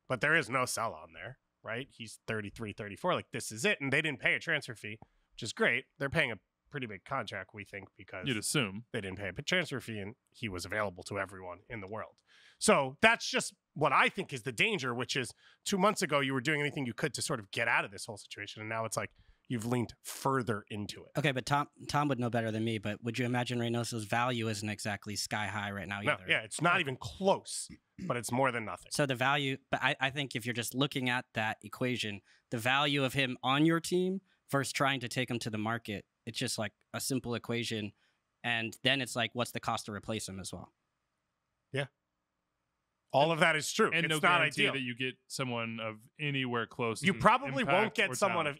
S2: but there is no sell on there, right? He's 33, 34. Like, this is it. And they didn't pay a transfer fee, which is great. They're paying a pretty big contract, we think, because
S1: you'd assume
S2: they didn't pay a transfer fee and he was available to everyone in the world. So that's just what I think is the danger, which is 2 months ago, you were doing anything you could to sort of get out of this whole situation. And now it's like you've leaned further into it.
S3: Okay, but Tom would know better than me, but would you imagine Reynoso's value isn't exactly sky high right now either?
S2: No, yeah, it's not even close, but it's more than nothing.
S3: So the value, but I think if you're just looking at that equation, the value of him on your team versus trying to take him to the market, it's just like a simple equation. And then it's like, what's the cost to replace him as well?
S2: Yeah. All of that is true.
S1: And
S2: it's
S1: no
S2: not
S1: guarantee
S2: ideal.
S1: that you get someone of anywhere close.
S2: You
S1: to
S2: probably won't
S1: impact
S2: get
S1: or
S2: someone
S1: talent.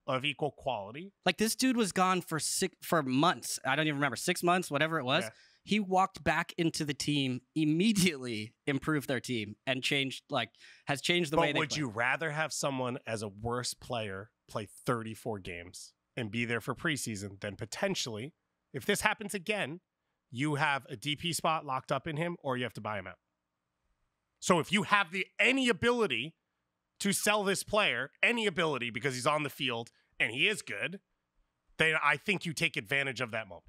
S2: of equal quality.
S3: Like this dude was gone for months. I don't even remember, 6 months, whatever it was.
S2: Yeah.
S3: He walked back into the team, immediately improved their team, and has changed the way they play.
S2: But would you rather have someone as a worse player play 34 games and be there for preseason than potentially, if this happens again, you have a DP spot locked up in him or you have to buy him out? So if you have any ability to sell this player, any ability because he's on the field and he is good, then I think you take advantage of that moment.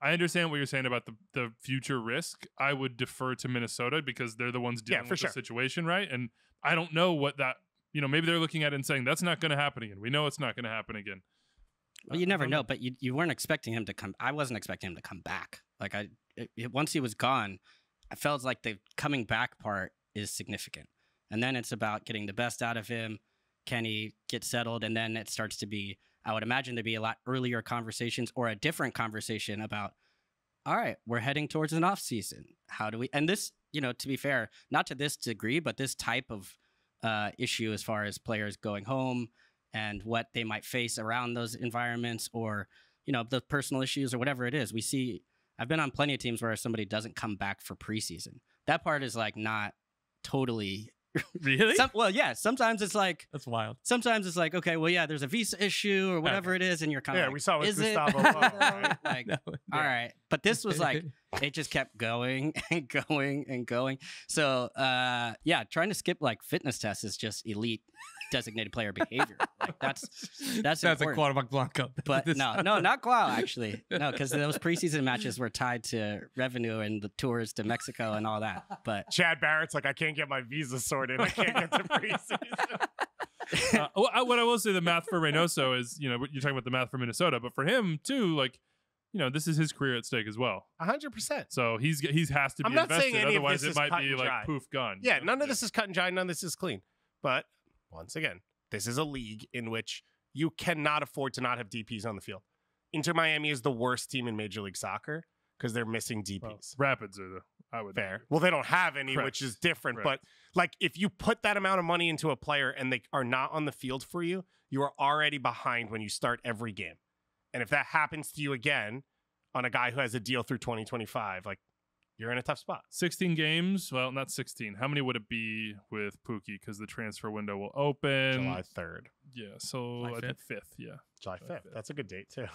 S1: I understand what you're saying about the future risk. I would defer to Minnesota because they're the ones dealing with the situation, right? And I don't know what that, maybe they're looking at it and saying, that's not going to happen again. We know it's not going to happen again.
S3: Well, you never know, but you weren't expecting him to come. I wasn't expecting him to come back. Like once he was gone, I felt like the coming back part is significant. And then it's about getting the best out of him. Can he get settled? And then it starts to be, I would imagine there'd be a lot earlier conversations or a different conversation about, all right, we're heading towards an off season. How do we, and this, to be fair, not to this degree, but this type of issue as far as players going home and what they might face around those environments or, the personal issues or whatever it is. We see, I've been on plenty of teams where somebody doesn't come back for preseason. That part is like not totally.
S4: Really?
S3: Sometimes it's like,
S4: that's wild.
S3: Sometimes it's like, okay, well, yeah, there's a visa issue or whatever it is, and you're kind of
S2: we saw with
S3: is it?
S2: Gustavo Lowe, right?
S3: Like,
S4: No,
S3: all right. But this was like, it just kept going and going and going. So, trying to skip like fitness tests is just elite designated player behavior. Like that's
S4: a
S3: important.
S4: Cuauhtémoc Blanco.
S3: But no, not Cuau, actually. No, because those preseason matches were tied to revenue and the tours to Mexico and all that. But
S2: Chad Barrett's like, I can't get my visa sorted. I can't get to preseason.
S1: What I will say, the math for Reynoso is, you're talking about the math for Minnesota, but for him too, like, this is his career at stake as well.
S2: 100%.
S1: So he has to be
S2: I'm not
S1: invested.
S2: saying any of
S1: Otherwise,
S2: this
S1: it
S2: is
S1: might
S2: cut
S1: be
S2: and
S1: like
S2: dry.
S1: poof gone.
S2: Yeah, none of this is cut and dry. None of this is clean. But once again, this is a league in which you cannot afford to not have DPs on the field. Inter Miami is the worst team in Major League Soccer because they're missing DPs.
S1: Well, Rapids are I would
S2: fair. Well, they don't have any,
S1: Correct.
S2: which is different.
S1: Correct.
S2: But like, if you put that amount of money into a player and they are not on the field for you, you are already behind when you start every game. And if that happens to you again on a guy who has a deal through 2025, like, you're in a tough spot.
S1: 16 games. Well, not 16. How many would it be with Pukki? Because the transfer window will open
S2: July 3rd.
S1: Yeah, so
S4: July
S1: I think 5th. Yeah,
S2: July 5th. That's a good date, too.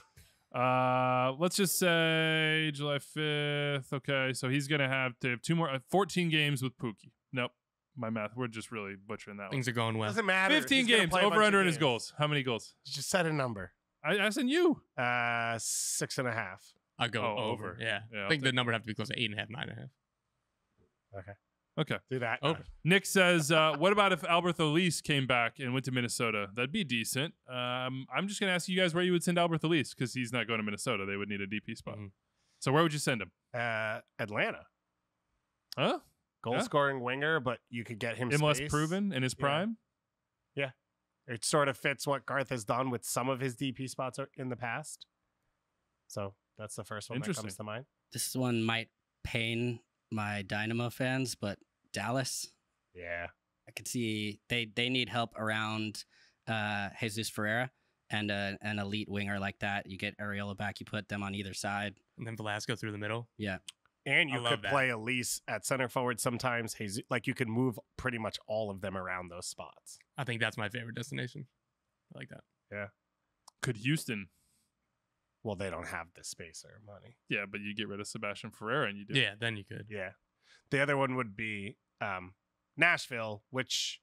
S1: let's just say July 5th. Okay, so he's gonna have to have 14 games with Pukki. Nope, my math. We're just really butchering that
S4: Things are going well.
S2: Doesn't matter.
S1: 15
S2: He's gonna
S1: games,
S2: play a
S1: over
S2: bunch
S1: under
S2: of
S1: in his
S2: games.
S1: goals. How many goals?
S2: Just set a number.
S1: I said you.
S2: 6.5.
S4: I'll go
S1: Oh,
S4: over.
S1: over.
S4: Yeah.
S1: Yeah,
S4: I
S1: I'll
S4: think the
S1: take
S4: number would have to be close to 8.5, 9.5.
S2: Okay. Do that.
S4: Over.
S1: Nick says, what about if Alberth Elis came back and went to Minnesota? That'd be decent. I'm just going to ask you guys where you would send Alberth Elis because he's not going to Minnesota. They would need a DP spot.
S4: Mhm.
S1: So where would you send him?
S2: Atlanta.
S1: Huh?
S2: Goal scoring winger, but you could get him
S1: MLS
S2: space.
S1: proven in his prime?
S2: It sort of fits what Garth has done with some of his DP spots in the past. So that's the first one that
S1: Interesting.
S2: comes to mind.
S3: this one might pain my Dynamo fans, but Dallas,
S2: Yeah.
S3: I could see they need help around Jesus Ferreira and an elite winger like that. You get Areola back, you put them on either side.
S4: And then Velasco through the middle.
S3: Yeah.
S2: And
S4: I
S2: you
S4: love
S2: could
S4: that.
S2: play Elise at center forward sometimes. Like you could move pretty much all of them around those spots.
S4: I think that's my favorite destination. I like that.
S1: Could Houston?
S2: Well, they don't have the space or money.
S1: Yeah, but you get rid of Sebastian Ferreira and you do.
S4: Yeah, then you could.
S2: Yeah. The other one would be Nashville, which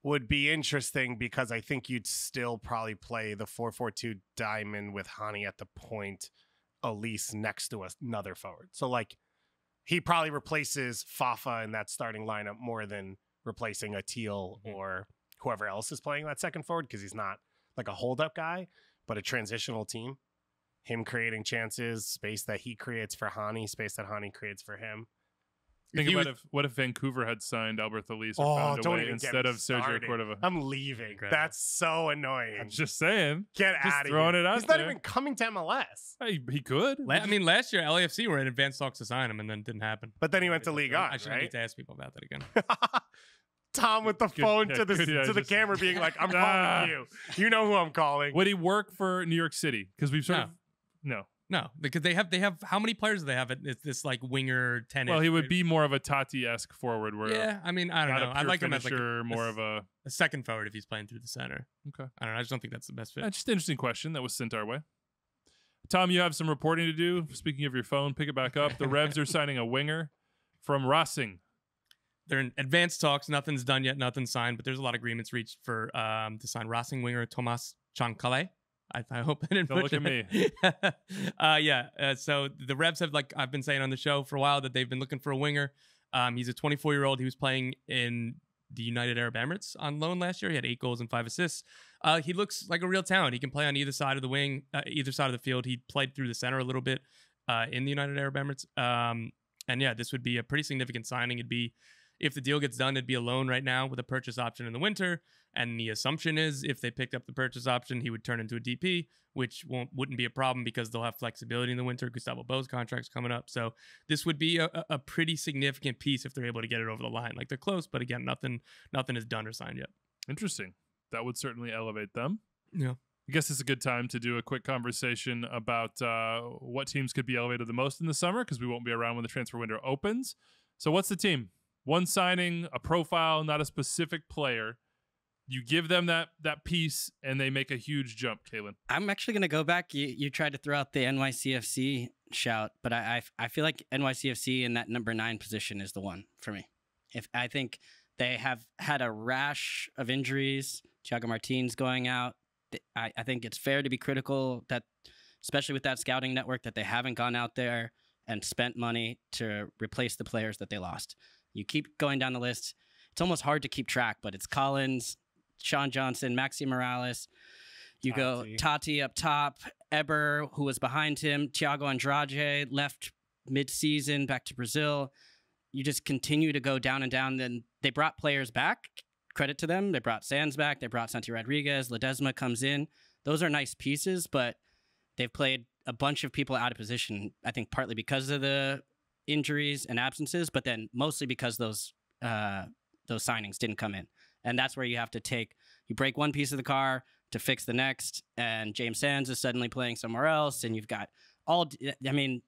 S2: would be interesting because I think you'd still probably play the 4-4-2 diamond with Hani at the point, Elise next to another forward. So like he probably replaces Fafa in that starting lineup more than replacing a Teal or whoever else is playing that second forward, because he's not like a hold-up guy, but a transitional team. Him creating chances, space that he creates for Hani, space that Hani creates for him.
S1: Think about what if Vancouver had signed Alberth Elis or found a way instead of Sergio Cordova?
S2: I'm leaving.
S4: Incredible.
S2: That's so annoying.
S1: I'm just saying.
S2: Get
S1: Just
S2: out of
S1: throwing
S2: here.
S1: it out
S2: He's not
S1: there.
S2: even coming to MLS.
S1: He could.
S4: I mean, last year LAFC were in advanced talks to sign him, and then it didn't happen.
S2: But then he went to League On,
S4: I shouldn't
S2: right?
S4: need to ask people about that again.
S2: Tom with the phone to the
S1: just-
S2: camera being like, I'm calling you. You know who I'm calling.
S1: Would he work for New York City? Because we've sort
S4: No.
S1: of no.
S4: No, because they have how many players do they have? It's this like winger 10.
S1: Well, he would be more of a Tati-esque forward, where
S4: Yeah, I mean, I don't
S1: not
S4: know.
S1: a
S4: I
S1: pure
S4: like him as like
S1: finisher, more of a.
S4: a second forward if he's playing through the center.
S1: Okay,
S4: I don't know. I just don't think that's the best fit.
S1: just an interesting question that was sent our way. Tom, you have some reporting to do. Speaking of your phone, pick it back up. The Revs are signing a winger from Racing.
S4: They're in advanced talks. Nothing's done yet. Nothing's signed, but there's a lot of agreements reached for to sign Racing winger Thomas Chancalay. I hope I didn't
S1: Don't
S4: butcher
S1: look at
S4: that. So the Revs have, like I've been saying on the show for a while, that they've been looking for a winger. He's a 24-year-old. He was playing in the United Arab Emirates on loan last year. He had 8 goals and 5 assists. He looks like a real talent. He can play on either side of the wing, either side of the field. He played through the center a little bit in the United Arab Emirates. And yeah, this would be a pretty significant signing. It'd be, if the deal gets done, it'd be a loan right now with a purchase option in the winter. And the assumption is if they picked up the purchase option, he would turn into a DP, which wouldn't be a problem because they'll have flexibility in the winter. Gustavo Bo's contract's coming up. So this would be a pretty significant piece if they're able to get it over the line. Like, they're close, but again, nothing is done or signed yet.
S1: Interesting. That would certainly elevate them.
S4: Yeah.
S1: I guess it's a good time to do a quick conversation about what teams could be elevated the most in the summer, because we won't be around when the transfer window opens. So what's the team? One signing, a profile, not a specific player. You give them that piece, and they make a huge jump, Kaylin.
S3: I'm actually going to go back. You tried to throw out the NYCFC shout, but I feel like NYCFC in that number 9 position is the one for me. I think they have had a rash of injuries. Thiago Martins going out. I think it's fair to be critical that, especially with that scouting network, that they haven't gone out there and spent money to replace the players that they lost. You keep going down the list. It's almost hard to keep track, but it's Collins, Sean Johnson, Maxi Morales. You go Tati up top, Eber, who was behind him, Thiago Andrade left mid-season back to Brazil. You just continue to go down and down. Then they brought players back. Credit to them. They brought Sands back. They brought Santi Rodriguez. Ledesma comes in. Those are nice pieces, but they've played a bunch of people out of position, I think partly because of the injuries and absences, but then mostly because those signings didn't come in. And that's where you have to you break one piece of the car to fix the next. And James Sands is suddenly playing somewhere else. And you've got when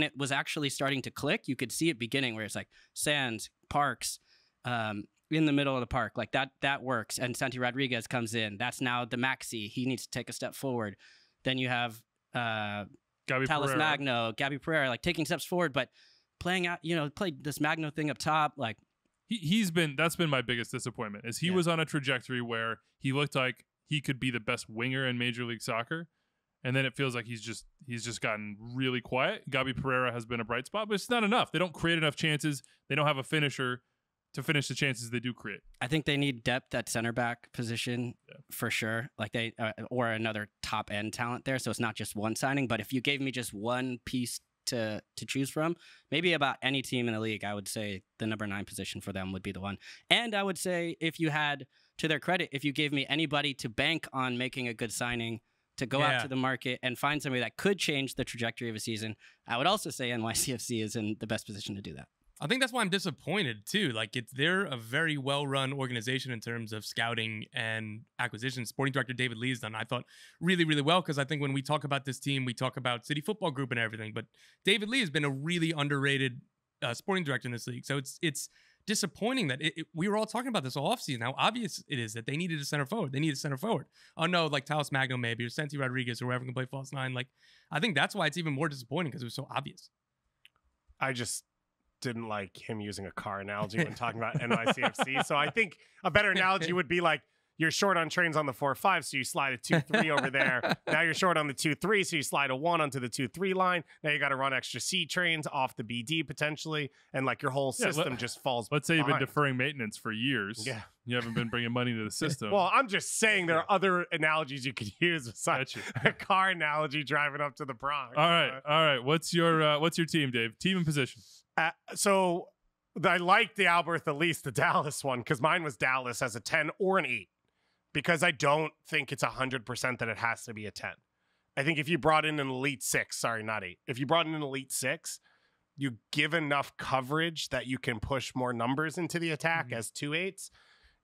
S3: it was actually starting to click, you could see it beginning where it's like Sands, Parks, in the middle of the park. Like that works. And Santi Rodriguez comes in. That's now the Maxi. He needs to take a step forward. Then you have Talis Magno, Gabby Pereira, like taking steps forward, but playing out, played this Magno thing up top. Like
S1: that's been my biggest disappointment, is he was on a trajectory where he looked like he could be the best winger in Major League Soccer. And then it feels like he's just gotten really quiet. Gabby Pereira has been a bright spot, but it's not enough. They don't create enough chances. They don't have a finisher to finish the chances they do create.
S3: I think they need depth at center back position for sure. Like they or another top end talent there. So it's not just one signing. But if you gave me just one piece to choose from, maybe about any team in the league, I would say the number 9 position for them would be the one. And I would say, if you had, to their credit, if you gave me anybody to bank on making a good signing, to go out to the market and find somebody that could change the trajectory of a season, I would also say NYCFC is in the best position to do that.
S4: I think that's why I'm disappointed too. Like, they're a very well-run organization in terms of scouting and acquisition. Sporting director David Lee has done, I thought, really, really well, because I think when we talk about this team, we talk about City Football Group and everything, but David Lee has been a really underrated sporting director in this league. So it's disappointing that we were all talking about this all offseason, how obvious it is that they needed a center forward. They need a center forward. Oh no, like Talis Magno maybe, or Santi Rodriguez, or whoever can play false 9. Like, I think that's why it's even more disappointing, because it was so obvious.
S2: I just didn't like him using a car analogy when talking about NYCFC. So I think a better analogy would be like, you're short on trains on the 4-5, so you slide a 2-3 over there. Now you're short on the 2-3, so you slide a 1 onto the 2-3 line. Now you got to run extra C trains off the BD potentially, and like your whole system just falls.
S1: Let's say you've been
S2: behind.
S1: deferring maintenance for years.
S2: Yeah.
S1: You haven't been bringing money to the system.
S2: Well, I'm just saying there are other analogies you could use besides a car analogy driving up to the Bronx.
S1: All right. What's your team, Dave? Team and position.
S2: So I like the Alberth Elis, the Dallas one, because mine was Dallas as a 10 or an 8, because I don't think it's 100% that it has to be a 10. I think if you brought in an elite 6, sorry, not 8. If you brought in an elite 6, you give enough coverage that you can push more numbers into the attack as 2-8s.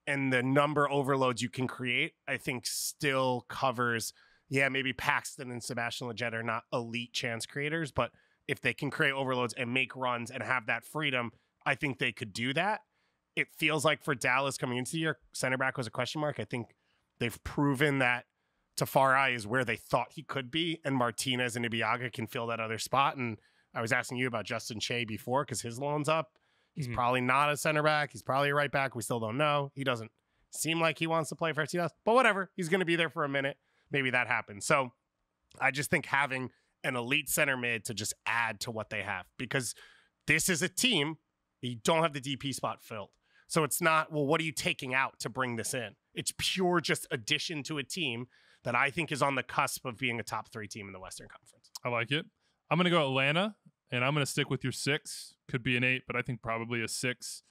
S2: And the number overloads you can create, I think still covers, maybe Paxton and Sebastian Lletget are not elite chance creators, but if they can create overloads and make runs and have that freedom, I think they could do that. It feels like for Dallas coming into the year, center back was a question mark. I think they've proven that Tafari is where they thought he could be, and Martinez and Ibiaga can fill that other spot. And I was asking you about Justin Che before because his loan's up. He's probably not a center back. He's probably a right back. We still don't know. He doesn't seem like he wants to play for FCS, but whatever. He's going to be there for a minute. Maybe that happens. So I just think having an elite center mid to just add to what they have, because this is a team, you don't have the DP spot filled. So it's not, well, what are you taking out to bring this in? It's pure just addition to a team that I think is on the cusp of being a top 3 team in the Western Conference.
S1: I like it. I'm going to go Atlanta, and I'm going to stick with your 6. Could be an 8, but I think probably a 6.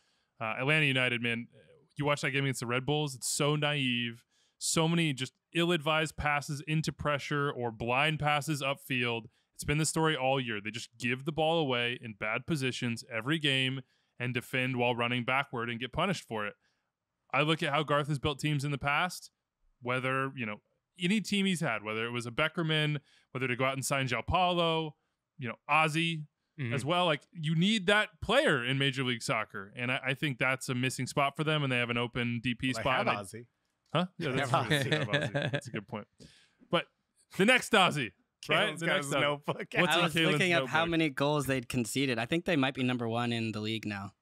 S1: Atlanta United, man, you watch that game against the Red Bulls. It's so naive. So many just ill-advised passes into pressure or blind passes upfield. It's been the story all year. They just give the ball away in bad positions every game and defend while running backward and get punished for it. I look at how Garth has built teams in the past, whether, any team he's had, whether it was a Beckerman, whether to go out and sign João Paulo, Ozzy as well. Like, you need that player in Major League Soccer. And I think that's a missing spot for them, and they have an open DP spot.
S2: Ozzy.
S1: Huh? Yeah, that's Ozzy. That's a good point. But the next Ozzy, right? The next
S2: notebook.
S3: I was looking up how many goals they'd conceded. I think they might be number 1 in the league now.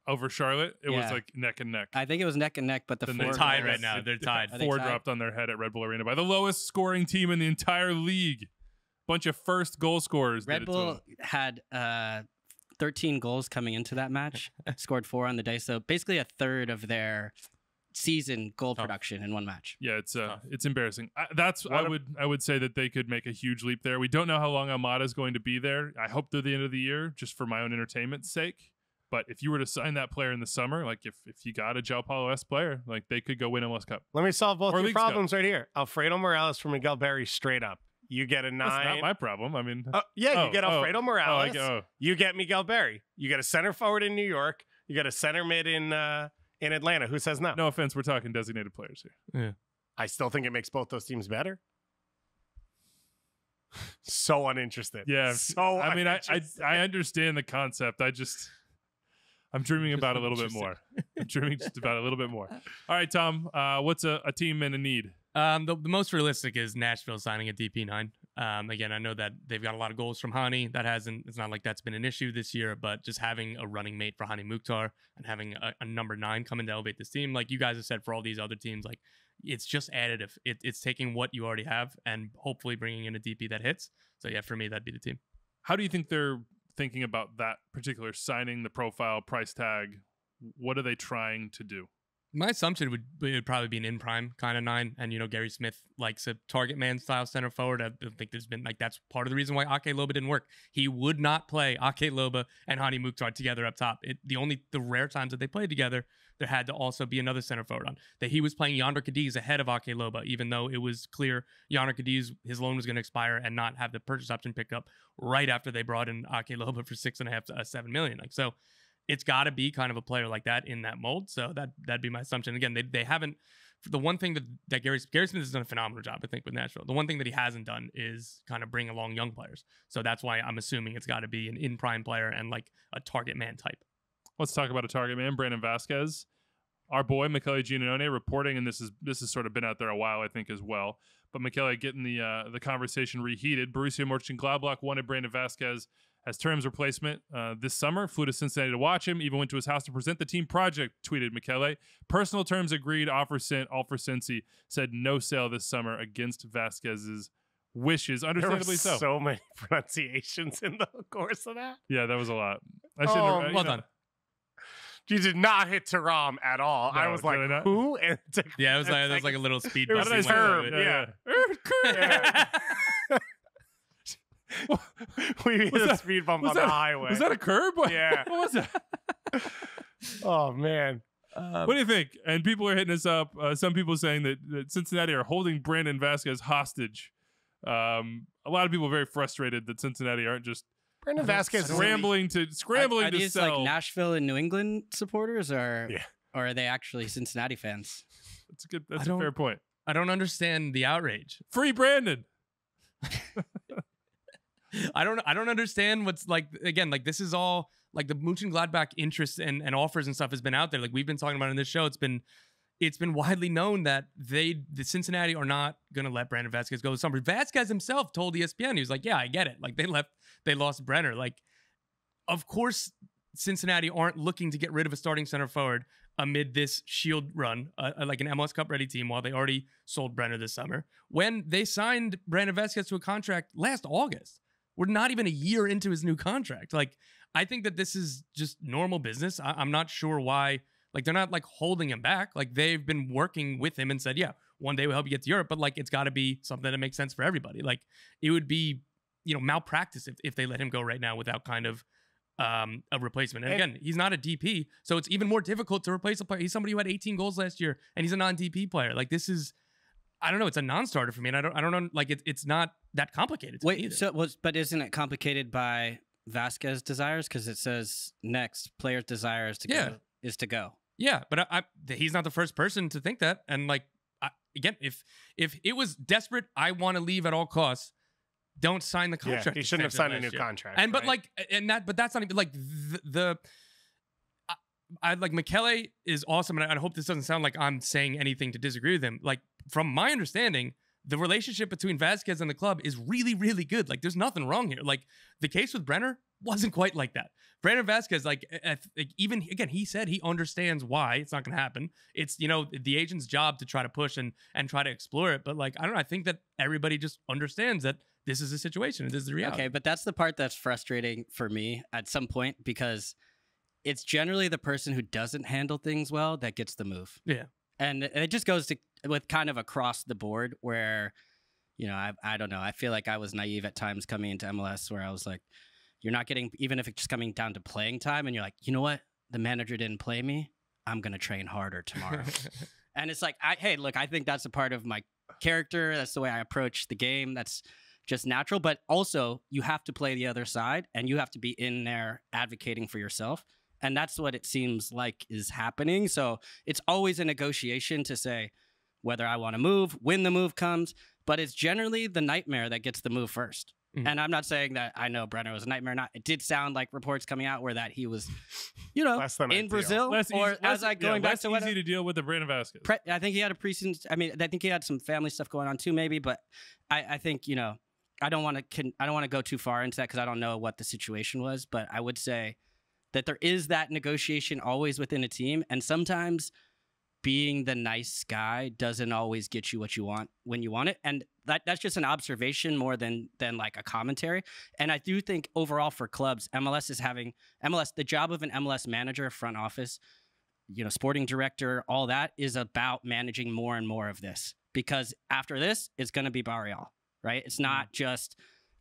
S1: Over Charlotte, it was like neck and neck.
S3: I think it was neck and neck, but
S4: they're
S3: four
S4: tied right now. They're tied.
S1: 4 dropped on their head at Red Bull Arena by the lowest scoring team in the entire league. Bunch of first goal scorers.
S3: Red Bull had 13 goals coming into that match, scored 4 on the day. So basically a third of their season goal production in one match.
S1: Yeah, it's embarrassing. I would say that they could make a huge leap there. We don't know how long Almada is going to be there. I hope through the end of the year, just for my own entertainment's sake. But if you were to sign that player in the summer, like if you got a João Paulo-esque player, like they could go win MLS Cup.
S2: Let me solve both your problems right here. Alfredo Morales for Miguel Berry straight up. You get a 9.
S1: That's not my problem. I mean,
S2: you get Alfredo Morales.
S1: Oh.
S2: You get Miguel Berry. You get a center forward in New York. You get a center mid in Atlanta. Who says no?
S1: No offense, we're talking designated players here.
S4: Yeah.
S2: I still think it makes both those teams better. So uninterested.
S1: Yeah.
S2: So
S1: I mean, I understand the concept. I'm dreaming about a little bit more. I'm dreaming just about a little bit more. All right, Tom, what's a team in a need?
S4: The most realistic is Nashville signing a DP9. Again, I know that they've got a lot of goals from Hani. It's not like that's been an issue this year, but just having a running mate for Hani Mukhtar and having a number 9 come in to elevate this team, like you guys have said for all these other teams, like it's just additive. It's taking what you already have and hopefully bringing in a DP that hits. So yeah, for me, that'd be the team.
S1: How do you think they're thinking about that particular signing, the profile, price tag? What are they trying to do?
S4: My assumption would probably be an in-prime kind of 9. And, Gary Smith likes a target man style center forward. I think there's been, that's part of the reason why Ake Loba didn't work. He would not play Ake Loba and Hani Mukhtar together up top. The rare times that they played together, there had to also be another center forward on. That he was playing Yonder Cadiz ahead of Ake Loba, even though it was clear Yonder Cadiz, his loan was going to expire and not have the purchase option picked up right after they brought in Ake Loba for $6.5 to $7 million. So it's got to be kind of a player like that in that mold. So that'd be my assumption. Again, they haven't. The one thing that Gary Smith has done a phenomenal job, I think, with Nashville. The one thing that he hasn't done is kind of bring along young players. So that's why I'm assuming it's got to be an in-prime player and like a target man type.
S1: Let's talk about a target man, Brandon Vazquez. Our boy, Michele Giannone, reporting, and this has sort of been out there a while, I think, as well. But Michele getting the conversation reheated. Borussia Mönchengladbach wanted Brandon Vazquez as terms replacement this summer. Flew to Cincinnati to watch him, even went to his house to present the team project, tweeted Michele. Personal terms agreed, offer sent, all for Cincy. Said no sale this summer against Vazquez's wishes, understandably
S2: there were
S1: so.
S2: So many pronunciations in the course of that.
S1: Yeah, that was a lot. I
S4: Well done.
S2: You did not hit Taram at all.
S1: No,
S2: I was like,
S1: did I not?
S2: who? And
S4: Yeah, it was like a little speed
S2: It was
S4: bump.
S2: a term. Yeah. We hit a speed bump on the highway.
S1: Was that a curb?
S2: Yeah.
S1: What was that?
S2: Oh, man.
S1: What do you think? And people are hitting us up. Some people saying that Cincinnati are holding Brandon Vazquez hostage. A lot of people are very frustrated that Cincinnati aren't just
S2: Brandon Vazquez
S1: scrambling to
S3: Are
S1: to
S3: these
S1: sell.
S3: like Nashville and New England supporters, or
S2: Yeah.
S3: or are they actually Cincinnati fans?
S1: That's a fair point.
S4: I don't understand the outrage.
S1: Free Brandon.
S4: I don't understand what's like. Again, like this is all like the Mönchengladbach interest and offers and stuff has been out there. Like we've been talking about in this show. It's been widely known that the Cincinnati are not going to let Brandon Vazquez go this summer. Vazquez himself told ESPN, he was like, yeah, I get it. Like they lost Brenner. Like, of course, Cincinnati aren't looking to get rid of a starting center forward amid this Shield run, like an MLS Cup ready team, while they already sold Brenner this summer. When they signed Brandon Vazquez to a contract last August, we're not even a year into his new contract. Like, I think that this is just normal business. I'm not sure why. Like, they're not like holding him back. Like, they've been working with him and said, yeah, one day we'll help you get to Europe, but like, it's got to be something that makes sense for everybody. Like, it would be, malpractice if they let him go right now without kind of a replacement. And again, he's not a DP, so it's even more difficult to replace a player. He's somebody who had 18 goals last year, and he's a non-DP player. Like, this is, I don't know, it's a non-starter for me, and I don't know, like, it's not that complicated to me either.
S3: But isn't it complicated by Vazquez desires? Because it says next player's desires is to go.
S4: Yeah, but he's not the first person to think that. And like, again, if it was desperate, I want to leave at all costs, don't sign the contract.
S2: Yeah, he shouldn't have signed a new contract.
S4: And
S2: right?
S4: but that's not even like I like Michele is awesome, and I hope this doesn't sound like I'm saying anything to disagree with him. Like, from my understanding, the relationship between Vazquez and the club is really, really good. Like, there's nothing wrong here. Like, the case with Brenner wasn't quite like that. Brandon Vazquez, like even again, he said he understands why it's not going to happen. It's, the agent's job to try to push and try to explore it. But like, I don't know. I think that everybody just understands that this is a situation. This is the reality.
S3: Okay, but that's the part that's frustrating for me at some point, because it's generally the person who doesn't handle things well that gets the move.
S4: Yeah.
S3: And it just goes with kind of across the board where, I don't know. I feel like I was naive at times coming into MLS where I was like, you're not getting, even if it's just coming down to playing time, and you're like, you know what? The manager didn't play me. I'm going to train harder tomorrow. And it's like, hey, look, I think that's a part of my character. That's the way I approach the game. That's just natural. But also, you have to play the other side, and you have to be in there advocating for yourself. And that's what it seems like is happening. So it's always a negotiation to say whether I want to move, when the move comes, but it's generally the nightmare that gets the move first. Mm-hmm. And I'm not saying that I know Brenner was a nightmare. Not. It did sound like reports coming out where that he was, in Brazil. Going back to
S1: easy to deal with the Brandon Vazquez.
S3: I think he had a preseason. I mean, I think he had some family stuff going on too, maybe. But I think I don't want to go too far into that because I don't know what the situation was. But I would say that there is that negotiation always within a team, and sometimes being the nice guy doesn't always get you what you want when you want it. And that's just an observation more than like a commentary. And I do think overall for clubs, the job of an MLS manager, front office, sporting director, all that is about managing more and more of this. Because after this, it's going to be Borrell, right? It's not just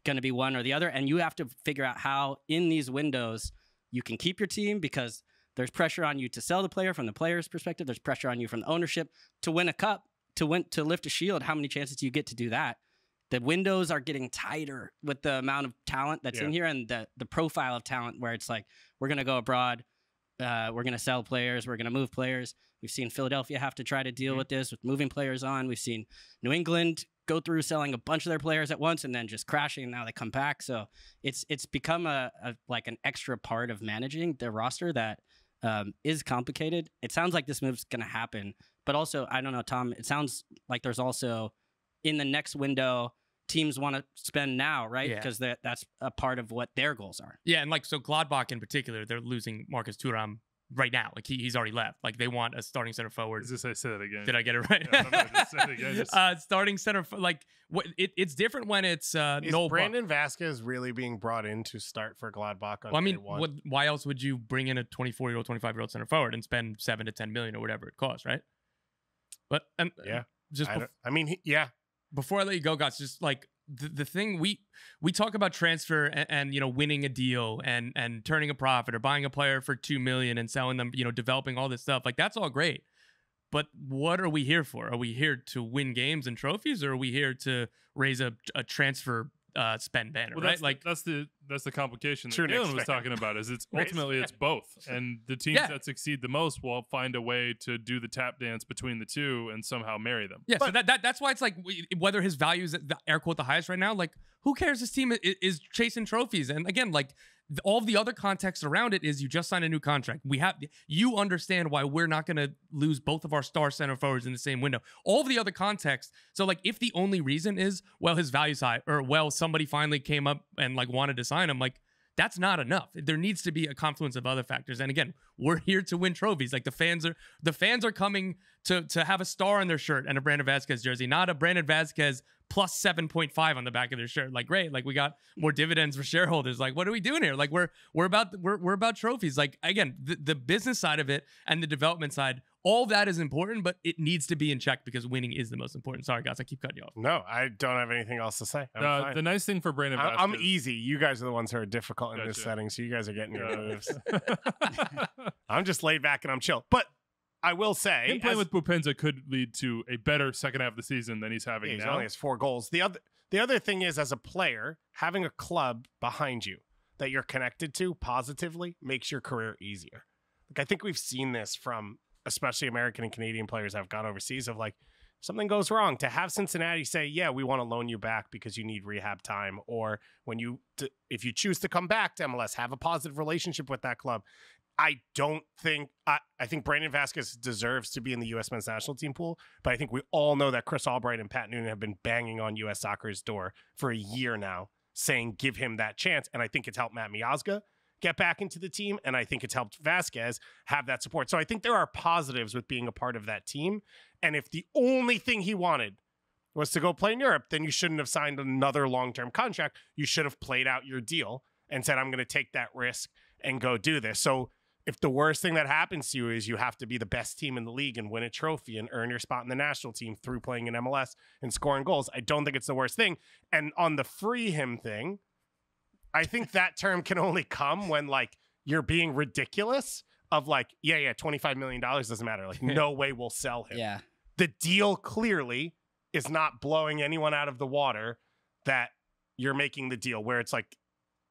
S3: going to be one or the other. And you have to figure out how in these windows you can keep your team, because there's pressure on you to sell the player from the player's perspective. There's pressure on you from the ownership to win a cup, to lift a shield. How many chances do you get to do that? The windows are getting tighter with the amount of talent that's in here, and the profile of talent where it's like, we're going to go abroad. We're going to sell players. We're going to move players. We've seen Philadelphia have to try to deal with this, with moving players on. We've seen New England go through selling a bunch of their players at once and then just crashing, and now they come back. So it's become like an extra part of managing the roster that is complicated. It sounds like this move's going to happen, but also, I don't know, Tom, it sounds like there's also in the next window, teams want to spend now, right?
S4: Yeah.
S3: Because that's a part of what their goals are.
S4: Yeah, and like so Gladbach in particular, they're losing Marcus Thuram right now. Like he's already left. Like they want a starting center forward.
S1: Just say that again.
S4: Did I get it right?
S1: Yeah, no, just say it again.
S4: Starting center like it's different when it's
S2: Is Brandon Vazquez really being brought in to start for Gladbach on day one?
S4: Why else would you bring in a 24-year-old, 25-year-old center forward and spend 7 to 10 million or whatever it costs, right? But
S2: yeah,
S4: just
S2: before
S4: I let you go, guys, just like the thing we talk about transfer and you know winning a deal and turning a profit or buying a player for 2 million and selling them, you know, developing all this stuff, like that's all great. But what are we here for? Are we here to win games and trophies, or are we here to raise a transfer spend banner?
S1: Well,
S4: right?
S1: That's the complication that
S2: True,
S1: Galen was talking about. Is it's ultimately it's both, and the teams that succeed the most will find a way to do the tap dance between the two and somehow marry them.
S4: Yeah, but, so that's why it's like whether his value is air quote the highest right now. Like, who cares? His team is chasing trophies, and again, like all the other context around it is you just signed a new contract. You understand why we're not going to lose both of our star center forwards in the same window. All of the other context. So like if the only reason is, well, his value's high, or well, somebody finally came up and like wanted to sign him, like that's not enough. There needs to be a confluence of other factors. And again, we're here to win trophies. Like the fans are coming to have a star on their shirt and a Brandon Vazquez jersey, not a Brandon Vazquez plus 7.5 on the back of their shirt. Like, great. Like we got more dividends for shareholders. Like, what are we doing here? Like we're about trophies. Like again, the business side of it and the development side, all that is important, but it needs to be in check because winning is the most important. Sorry, guys, I keep cutting you off.
S2: No, I don't have anything else to say.
S1: The nice thing for Brandon Vazquez,
S2: I'm easy. You guys are the ones who are difficult in this setting, so you guys are getting your moves. I'm just laid back and I'm chill. But I will say,
S1: him playing with Bupenza could lead to a better second half of the season than he's having now.
S2: He only has 4 goals. The other thing is, as a player, having a club behind you that you're connected to positively makes your career easier. Like I think we've seen this from especially American and Canadian players that have gone overseas of like, something goes wrong, to have Cincinnati say, yeah, we want to loan you back because you need rehab time. Or if you choose to come back to MLS, have a positive relationship with that club. I think Brandon Vazquez deserves to be in the U.S. men's national team pool, but I think we all know that Chris Albright and Pat Noonan have been banging on U.S. soccer's door for a year now, saying give him that chance. And I think it's helped Matt Miazga get back into the team, and I think it's helped Vazquez have that support. So I think there are positives with being a part of that team. And if the only thing he wanted was to go play in Europe, then you shouldn't have signed another long-term contract. You should have played out your deal and said, I'm going to take that risk and go do this. So if the worst thing that happens to you is you have to be the best team in the league and win a trophy and earn your spot in the national team through playing in MLS and scoring goals, I don't think it's the worst thing. And on the free him thing, I think that term can only come when like you're being ridiculous of like, yeah, $25 million doesn't matter. Like no way we'll sell him.
S3: Yeah.
S2: The deal clearly is not blowing anyone out of the water that you're making the deal where it's like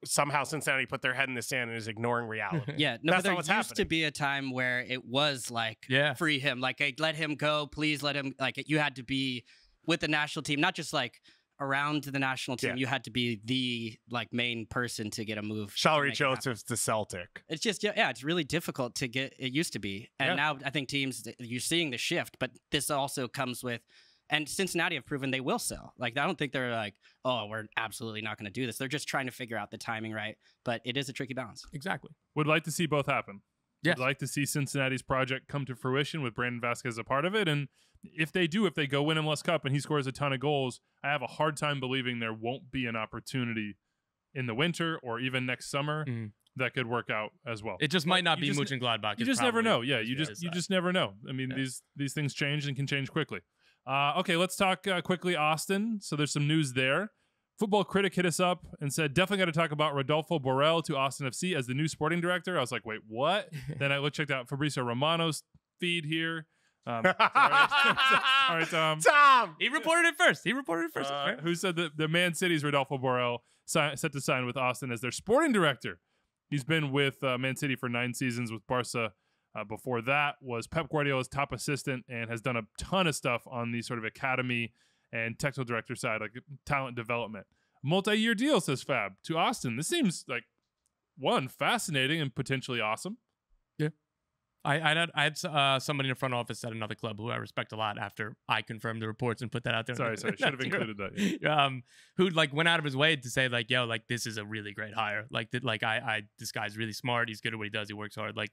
S2: somehow Cincinnati put their head in the sand and is ignoring reality.
S3: Yeah, no,
S2: That's
S3: but there
S2: not what's
S3: used to
S2: happening.
S3: be a time where it was like free him, like let him go, please let him. Like you had to be with the national team, not just like around the national team.
S2: Yeah.
S3: You had to be the like main person to get a move.
S2: Shalry Joseph's to Celtic.
S3: It's just it's really difficult to get. It used to be, and now I think teams you're seeing the shift. But this also comes with. And Cincinnati have proven they will sell. Like, I don't think they're like, oh, we're absolutely not going to do this. They're just trying to figure out the timing right. But it is a tricky balance.
S4: Exactly.
S1: Would like to see both happen.
S4: Yes.
S1: Would like to see Cincinnati's project come to fruition with Brandon Vazquez a part of it. And if they go win MLS Cup and he scores a ton of goals, I have a hard time believing there won't be an opportunity in the winter or even next summer that could work out as well.
S4: It just might not be Mönchengladbach.
S1: You just never know. Yeah, you just never know. I mean, these things change and can change quickly. Okay, let's talk quickly Austin. So there's some news there. Football Critic hit us up and said, definitely got to talk about Rodolfo Borrell to Austin FC as the new sporting director. I was like, wait, what? Then I checked out Fabrizio Romano's feed here. All right,
S2: Tom!
S4: He reported it first.
S1: Who said that the Man City's Rodolfo Borrell set to sign with Austin as their sporting director. He's been with Man City for 9 seasons with Barca. Before that was Pep Guardiola's top assistant and has done a ton of stuff on the sort of academy and technical director side, like talent development. Multi-year deal, says Fab, to Austin. This seems like, one, fascinating and potentially awesome.
S4: Yeah. I had somebody in the front office at another club who I respect a lot after I confirmed the reports and put that out there.
S1: Sorry, should have included that. Yeah.
S4: Who like went out of his way to say like, yo, like this is a really great hire. Like this guy's really smart. He's good at what he does. He works hard. Like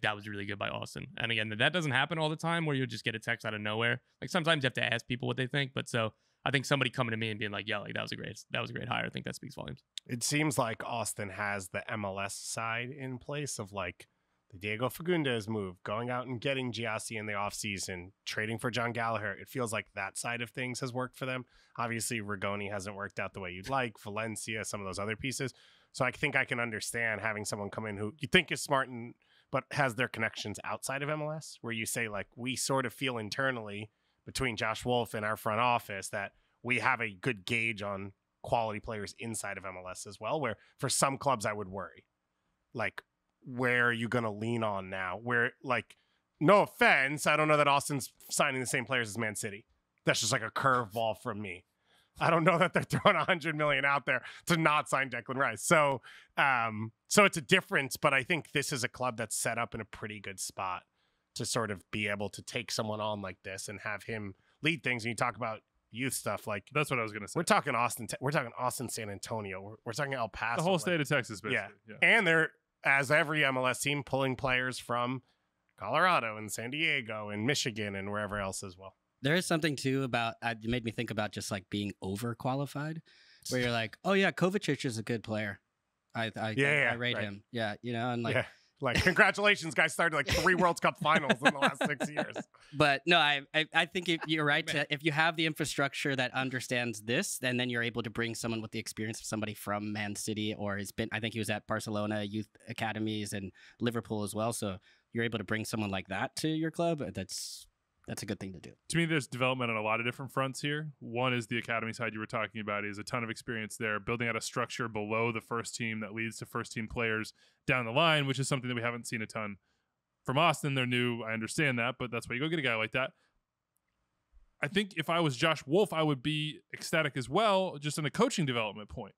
S4: that was really good by Austin. And again, that doesn't happen all the time where you'll just get a text out of nowhere. Like sometimes you have to ask people what they think. But so I think somebody coming to me and being like, yeah, like that was a great hire. I think that speaks volumes.
S2: It seems like Austin has the MLS side in place of like the Diego Fagundes move, going out and getting Giassi in the offseason, trading for John Gallagher. It feels like that side of things has worked for them. Obviously, Rigoni hasn't worked out the way you'd like. Valencia, some of those other pieces. So I think I can understand having someone come in who you think is smart but has their connections outside of MLS, where you say, like, we sort of feel internally between Josh Wolf and our front office that we have a good gauge on quality players inside of MLS as well, where for some clubs I would worry. Like, where are you going to lean on now? Where, like, no offense, I don't know that Austin's signing the same players as Man City. That's just like a curveball from me. I don't know that they're throwing $100 million out there to not sign Declan Rice. So it's a difference, but I think this is a club that's set up in a pretty good spot to sort of be able to take someone on like this and have him lead things. And you talk about youth stuff, like
S1: that's what I was going to say.
S2: We're talking Austin, San Antonio. We're talking El Paso,
S1: the whole state of Texas, basically.
S2: Yeah. And they're, as every MLS team, pulling players from Colorado and San Diego and Michigan and wherever else as well.
S3: There is something too about it made me think about just like being overqualified, where you're like, oh yeah, Kovacic is a good player. I rate him. Yeah, you know, and like,
S2: like congratulations, guys started like 3 World Cup finals in the last 6 years.
S3: But no, I think you're right. If you have the infrastructure that understands this, then you're able to bring someone with the experience of somebody from Man City, or has been. I think he was at Barcelona youth academies and Liverpool as well. So you're able to bring someone like that to your club. That's a good thing to do.
S1: To me, there's development on a lot of different fronts here. One is the academy side you were talking about. Is a ton of experience there, building out a structure below the first team that leads to first team players down the line, which is something that we haven't seen a ton from Austin. They're new. I understand that, but that's why you go get a guy like that. I think if I was Josh Wolf, I would be ecstatic as well, just in a coaching development point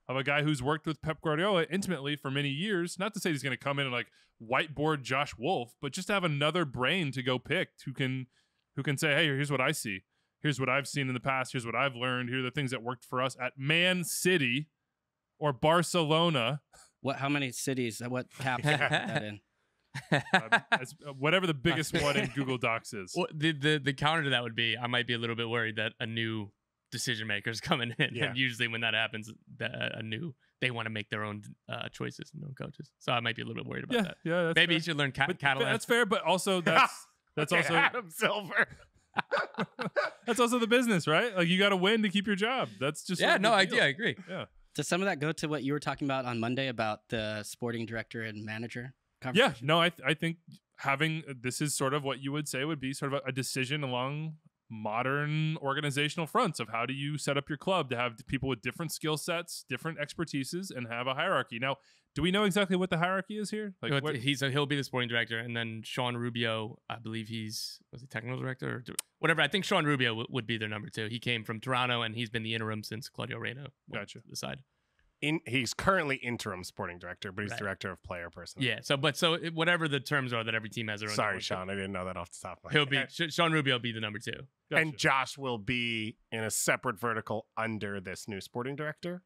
S1: of a guy who's worked with Pep Guardiola intimately for many years. Not to say he's going to come in and like whiteboard Josh Wolf, but just to have another brain to go pick who can say, hey, here's what I see. Here's what I've seen in the past. Here's what I've learned. Here are the things that worked for us at Man City or Barcelona.
S3: How many cities? What caps did that in?
S1: Whatever the biggest one in Google Docs is.
S4: Well, the counter to that would be, I might be a little bit worried that a new decision maker is coming in. Yeah. And usually when that happens, they want to make their own choices and their own coaches. So I might be a little bit worried about that.
S1: Yeah,
S4: maybe you should learn Catalan.
S1: That's fair, but also that's also
S2: Adam Silver.
S1: That's also the business, right? Like you got to win to keep your job. That's just
S4: I agree.
S1: Yeah.
S3: Does some of that go to what you were talking about on Monday about the sporting director and manager
S1: conversation? Yeah, no, I think having this is sort of what you would say would be sort of a decision along modern organizational fronts of how do you set up your club to have people with different skill sets, different expertises, and have a hierarchy. Now, do we know exactly what the hierarchy is here? Like
S4: he'll be the sporting director, and then Sean Rubio, I believe was he technical director or whatever. I think Sean Rubio would be their number 2. He came from Toronto, and he's been the interim since Claudio Reyna.
S1: Gotcha.
S4: Decide.
S2: He's currently interim sporting director, but he's director of player personnel.
S4: Yeah. So whatever the terms are that every team has their own.
S2: Sorry, Sean, I didn't know that off the top of my head.
S4: He'll be Sean Rubio will be the number 2.
S1: Gotcha.
S2: And Josh will be in a separate vertical under this new sporting director.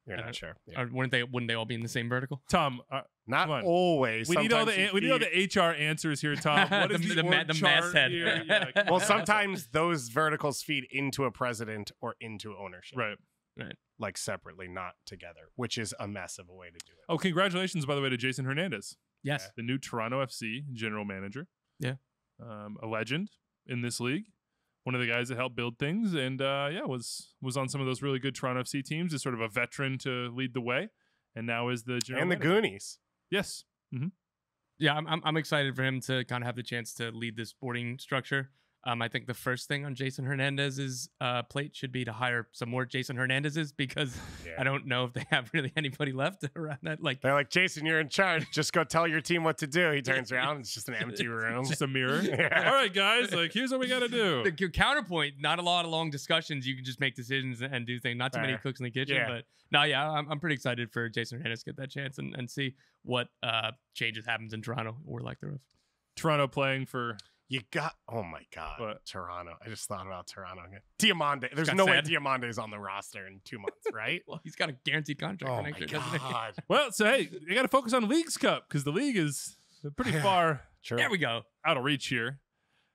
S2: You're not sure. Yeah.
S4: Or wouldn't they all be in the same vertical?
S1: Tom,
S2: not always.
S1: We need all the HR answers here, Tom. What is the
S4: masthead?
S1: Yeah,
S2: well, sometimes those verticals feed into a president or into ownership.
S1: Right.
S2: Like separately, not together, which is a mess of a way to do it.
S1: Oh, congratulations, by the way, to Jason Hernandez.
S4: Yes.
S1: The new Toronto FC general manager.
S4: Yeah.
S1: A legend in this league. One of the guys that helped build things, and was on some of those really good Toronto FC teams. Is sort of a veteran to lead the way, and now is the general manager.
S2: Goonies.
S1: Yes. Mm-hmm.
S4: Yeah, I'm excited for him to kind of have the chance to lead this sporting structure. I think the first thing on Jason Hernandez's plate should be to hire some more Jason Hernandezes, because I don't know if they have really anybody left around that. Like,
S2: they're like, Jason, you're in charge. Just go tell your team what to do. He turns around. It's just an empty room.
S1: Just a mirror. All right, guys. Like, here's what we got to do.
S4: The counterpoint, not a lot of long discussions. You can just make decisions and do things. Not too many cooks in the kitchen. But no, I'm pretty excited for Jason Hernandez to get that chance and see what changes happens in Toronto or lack thereof.
S1: Toronto playing for...
S2: oh my God,
S1: what?
S2: Toronto. I just thought about Toronto again. Diamande. There's no way Diamande is on the roster in 2 months, right?
S4: Well, he's got a guaranteed contract for next year, doesn't he?
S1: Well, so hey, you got to focus on Leagues Cup, because the league is pretty far
S4: There we go.
S1: out of reach here.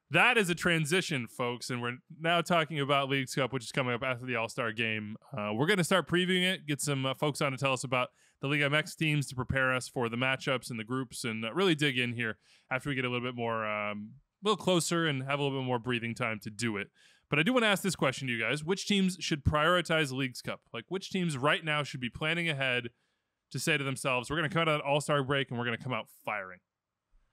S1: That is a transition, folks, and we're now talking about Leagues Cup, which is coming up after the All-Star game. We're going to start previewing it, get some folks on to tell us about the Liga MX teams to prepare us for the matchups and the groups, and really dig in here after we get a little bit more... a little closer and have a little bit more breathing time to do it. But I do want to ask this question to you guys. Which teams should prioritize the Leagues Cup? Like, which teams right now should be planning ahead to say to themselves, we're going to come out of that All-Star break and we're going to come out firing?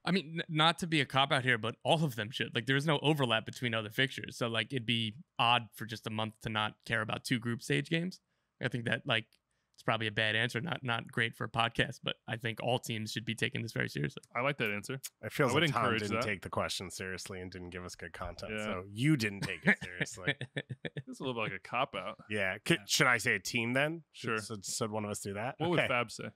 S4: I mean, not to be a cop-out here, but all of them should. Like, there's no overlap between other fixtures. So, like, it'd be odd for just a month to not care about 2 group stage games. I think that, like, it's probably a bad answer, not great for a podcast, but I think all teams should be taking this very seriously.
S1: I like that answer.
S2: It feels like Tom didn't take the question seriously and didn't give us good content, so you didn't take it seriously.
S1: It's a little bit like a cop-out.
S2: Yeah. Should I say a team then?
S1: Sure.
S2: Should one of us do that?
S1: What would Fab say?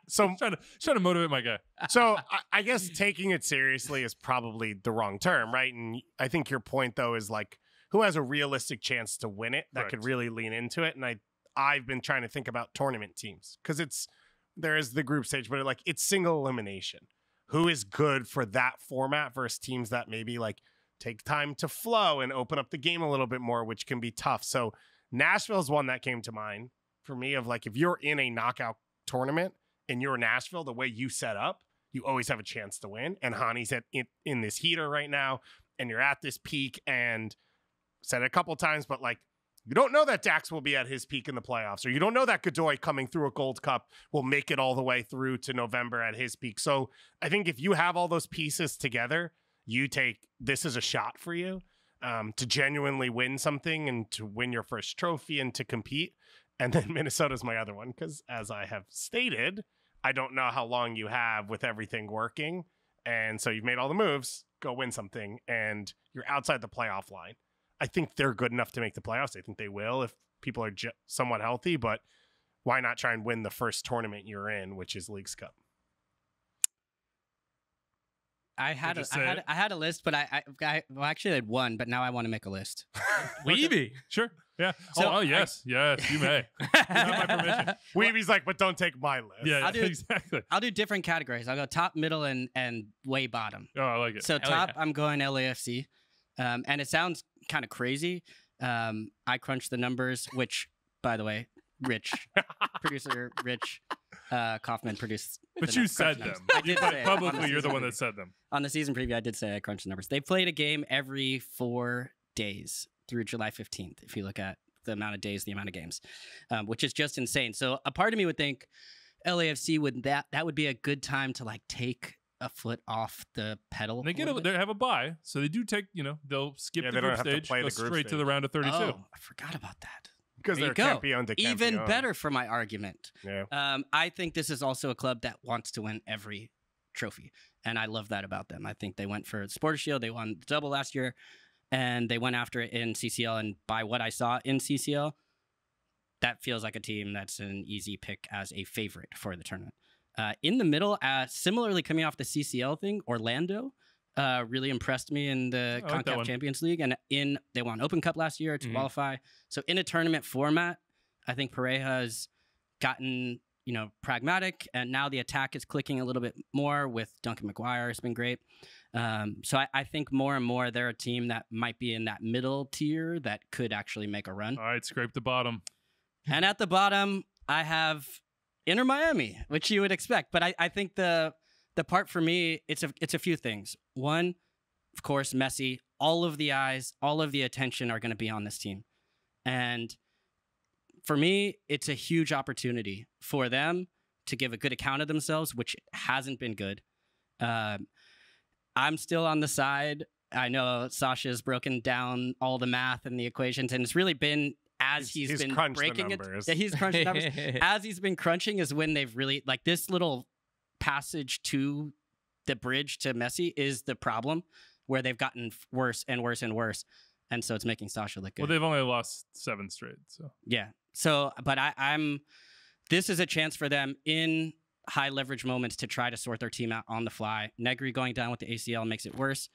S2: So
S1: trying to motivate my guy.
S2: So I guess taking it seriously is probably the wrong term, right? And I think your point, though, is like, who has a realistic chance to win it that could really lean into it? And I've been trying to think about tournament teams, because there is the group stage, but it's single elimination. Who is good for that format versus teams that maybe like take time to flow and open up the game a little bit more, which can be tough. So Nashville's one that came to mind for me of like, if you're in a knockout tournament and you're Nashville, the way you set up, you always have a chance to win. And Hani's in this heater right now, and you're at this peak, and said it a couple of times, but like, you don't know that Dax will be at his peak in the playoffs, or you don't know that Godoy coming through a Gold Cup will make it all the way through to November at his peak. So I think if you have all those pieces together, you take this as a shot for you to genuinely win something and to win your first trophy and to compete. And then Minnesota's my other one, because as I have stated, I don't know how long you have with everything working. And so you've made all the moves, go win something, and you're outside the playoff line. I think they're good enough to make the playoffs. I think they will if people are somewhat healthy, but why not try and win the first tournament you're in, which is Leagues Cup?
S3: I had a list, but I actually had one, but now I want to make a list.
S4: Weeby.
S1: Sure. Yeah.
S3: So
S1: yes, you may. You have my permission.
S2: Weeby's like, but don't take my list.
S1: Yeah, exactly.
S3: I'll do different categories. I'll go top, middle, and way bottom.
S1: Oh, I like it.
S3: So top, I'm going LAFC. And it sounds kind of crazy. I crunched the numbers, which, by the way, producer Rich Kaufman produced.
S1: But you said them.
S3: I did say
S1: publicly, you're the one that said them.
S3: On the season preview, I did say I crunched the numbers. They played a game every 4 days through July 15th, if you look at the amount of days, the amount of games, which is just insane. So a part of me would think LAFC that would be a good time to like take a foot off the pedal.
S1: They have a bye, so they do take, they'll skip the group stage, go straight to the round of 32.
S3: Oh, I forgot about that.
S2: Because they're campeón de campeón.
S3: Even better for my argument.
S2: Yeah.
S3: I think this is also a club that wants to win every trophy, and I love that about them. I think they went for the Supporters Shield. They won the double last year, and they went after it in CCL, and by what I saw in CCL, that feels like a team that's an easy pick as a favorite for the tournament. In the middle, similarly coming off the CCL thing, Orlando really impressed me in the CONCACAF Champions League, and they won Open Cup last year to qualify. So in a tournament format, I think Pareja has gotten pragmatic, and now the attack is clicking a little bit more with Duncan McGuire. It's been great. So I think more and more they're a team that might be in that middle tier that could actually make a run.
S1: All right, scrape the bottom.
S3: And at the bottom, I have Inter Miami, which you would expect. But I think the part for me, it's a few things. One, of course, Messi. All of the eyes, all of the attention are going to be on this team. And for me, it's a huge opportunity for them to give a good account of themselves, which hasn't been good. I'm still on the side I know Sasha's broken down all the math and the equations, and it's really been as he's been breaking it. Yeah, he's crunched the numbers. As he's been crunching is when they've really, like, this little passage to the bridge to Messi is the problem, where they've gotten worse and worse and worse. And so it's making Sasha look good.
S1: Well, they've only lost 7 straight. So
S3: yeah. So, but this is a chance for them in high leverage moments to try to sort their team out on the fly. Negri going down with the ACL makes it worse.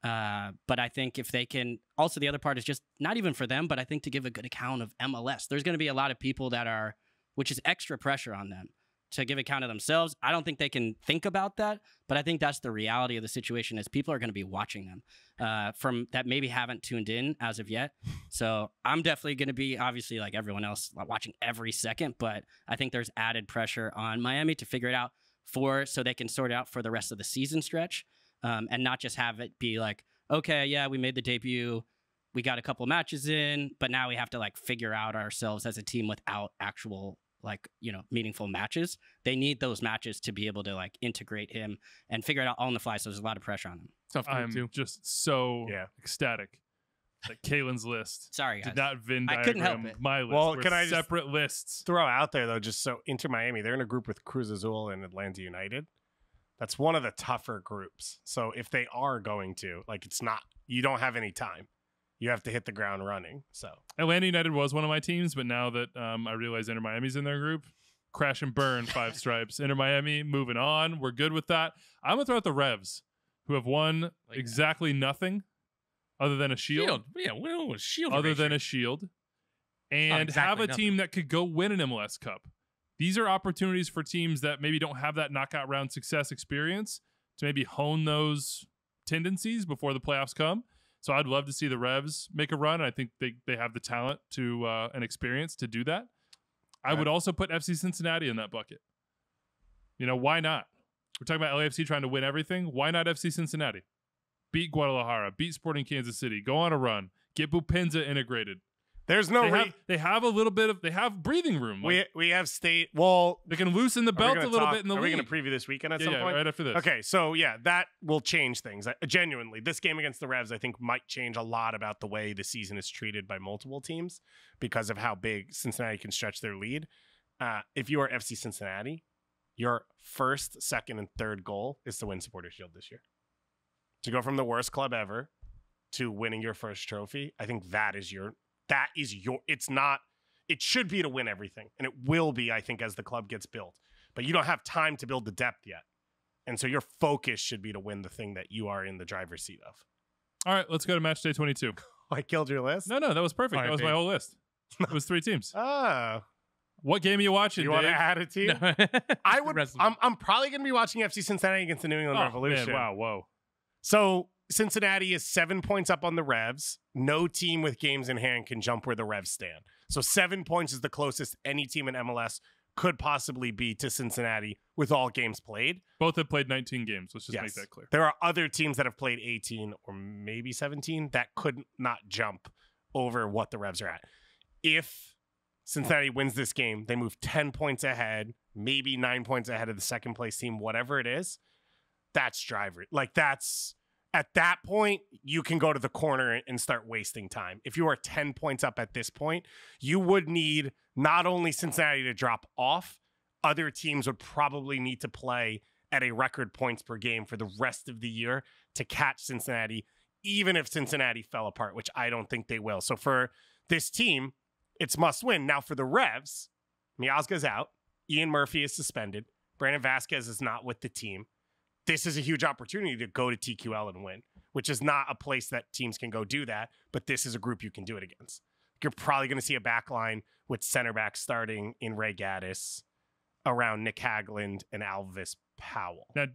S3: But I think if they can, also the other part is just not even for them, but I think to give a good account of MLS. There's going to be a lot of people that are, which is extra pressure on them to give account of themselves. I don't think they can think about that, but I think that's the reality of the situation is people are going to be watching them from that maybe haven't tuned in as of yet. So I'm definitely going to be, obviously like everyone else, watching every second, but I think there's added pressure on Miami to figure it out so they can sort it out for the rest of the season stretch and not just have it be like, okay, yeah, we made the debut, we got a couple matches in, but now we have to like figure out ourselves as a team without actual like, meaningful matches. They need those matches to be able to like integrate him and figure it out all on the fly. So there's a lot of pressure on him.
S4: Tough
S1: I'm
S4: too.
S1: just so ecstatic that Kalen's list
S3: Sorry, guys.
S1: did not Venn
S3: I couldn't help
S1: diagram
S3: it.
S1: my list.
S2: Well,
S1: We're
S2: can I just
S1: separate lists?
S2: throw out there though, just so Inter Miami, they're in a group with Cruz Azul and Atlanta United. That's one of the tougher groups. So if they are going to, like, it's not, you don't have any time. You have to hit the ground running. So
S1: Atlanta United was one of my teams, but now that I realize Inter Miami's in their group, crash and burn 5 stripes. Inter Miami, moving on. We're good with that. I'm going to throw out the Revs, who have won exactly nothing other than a shield.
S4: Yeah, we don't want a shield.
S1: Other than a shield. And have a team that could go win an MLS Cup. These are opportunities for teams that maybe don't have that knockout round success experience to maybe hone those tendencies before the playoffs come. So I'd love to see the Revs make a run. I think they have the talent to and experience to do that. I would also put FC Cincinnati in that bucket. Why not? We're talking about LAFC trying to win everything. Why not FC Cincinnati? Beat Guadalajara, beat Sporting Kansas City, go on a run, get Bupenza integrated.
S2: There's no
S1: they have a little bit of, they have breathing room.
S2: We have state. Well,
S1: they can loosen the belt a little bit in the league.
S2: Are we going to preview this weekend at some point?
S1: Right after this.
S2: Okay, so that will change things. Genuinely, this game against the Revs, I think, might change a lot about the way the season is treated by multiple teams because of how big Cincinnati can stretch their lead. If you are FC Cincinnati, your first, second, and third goal is to win Supporters Shield this year. To go from the worst club ever to winning your first trophy, I think it should be to win everything. And it will be, I think, as the club gets built. But you don't have time to build the depth yet. And so your focus should be to win the thing that you are in the driver's seat of.
S1: All right, let's go to match day 22.
S2: I killed your list?
S1: No, that was perfect. That was my whole list. It was 3 teams.
S2: Oh.
S1: What game are you watching,
S2: You
S1: Dave?
S2: want to add a team?
S4: No.
S2: I'm probably going to be watching FC Cincinnati against the New England Revolution.
S1: Man, wow, whoa.
S2: So Cincinnati is 7 points up on the Revs. No team with games in hand can jump where the Revs stand. So 7 points is the closest any team in MLS could possibly be to Cincinnati with all games played.
S1: Both have played 19 games. Let's just make that clear.
S2: There are other teams that have played 18 or maybe 17 that could not jump over what the Revs are at. If Cincinnati wins this game, they move 10 points ahead, maybe 9 points ahead of the second place team, whatever it is. That's driver. At that point, you can go to the corner and start wasting time. If you are 10 points up at this point, you would need not only Cincinnati to drop off, other teams would probably need to play at a record points per game for the rest of the year to catch Cincinnati, even if Cincinnati fell apart, which I don't think they will. So for this team, it's must win. Now for the Revs, Miazga's out. Ian Murphy is suspended. Brandon Vazquez is not with the team. This is a huge opportunity to go to TQL and win, which is not a place that teams can go do that, but this is a group you can do it against. You're probably going to see a back line with center back starting in Ray Gaddis around Nick Hagland and Alvis Powell.
S1: Now,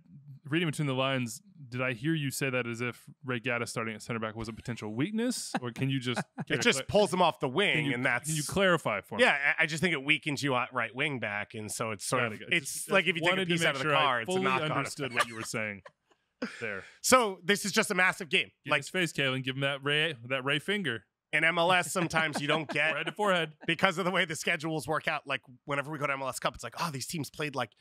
S1: reading between the lines, did I hear you say that as if Ray Gaddis starting at center back was a potential weakness? Or can you just...
S2: It just pulls him off the wing, and that's...
S1: Can you clarify for me?
S2: Yeah, I just think it weakens you at right wing back, and so it's sort of... It's like if you take a piece out of the car, it's a knock on.
S1: I understood what you were saying there.
S2: So this is just a massive game.
S1: Give his face, Kalen. Give him that Ray finger.
S2: In MLS, sometimes you don't get...
S1: Forehead to forehead.
S2: Because of the way the schedules work out. Like, whenever we go to MLS Cup, it's like, oh, these teams played, like,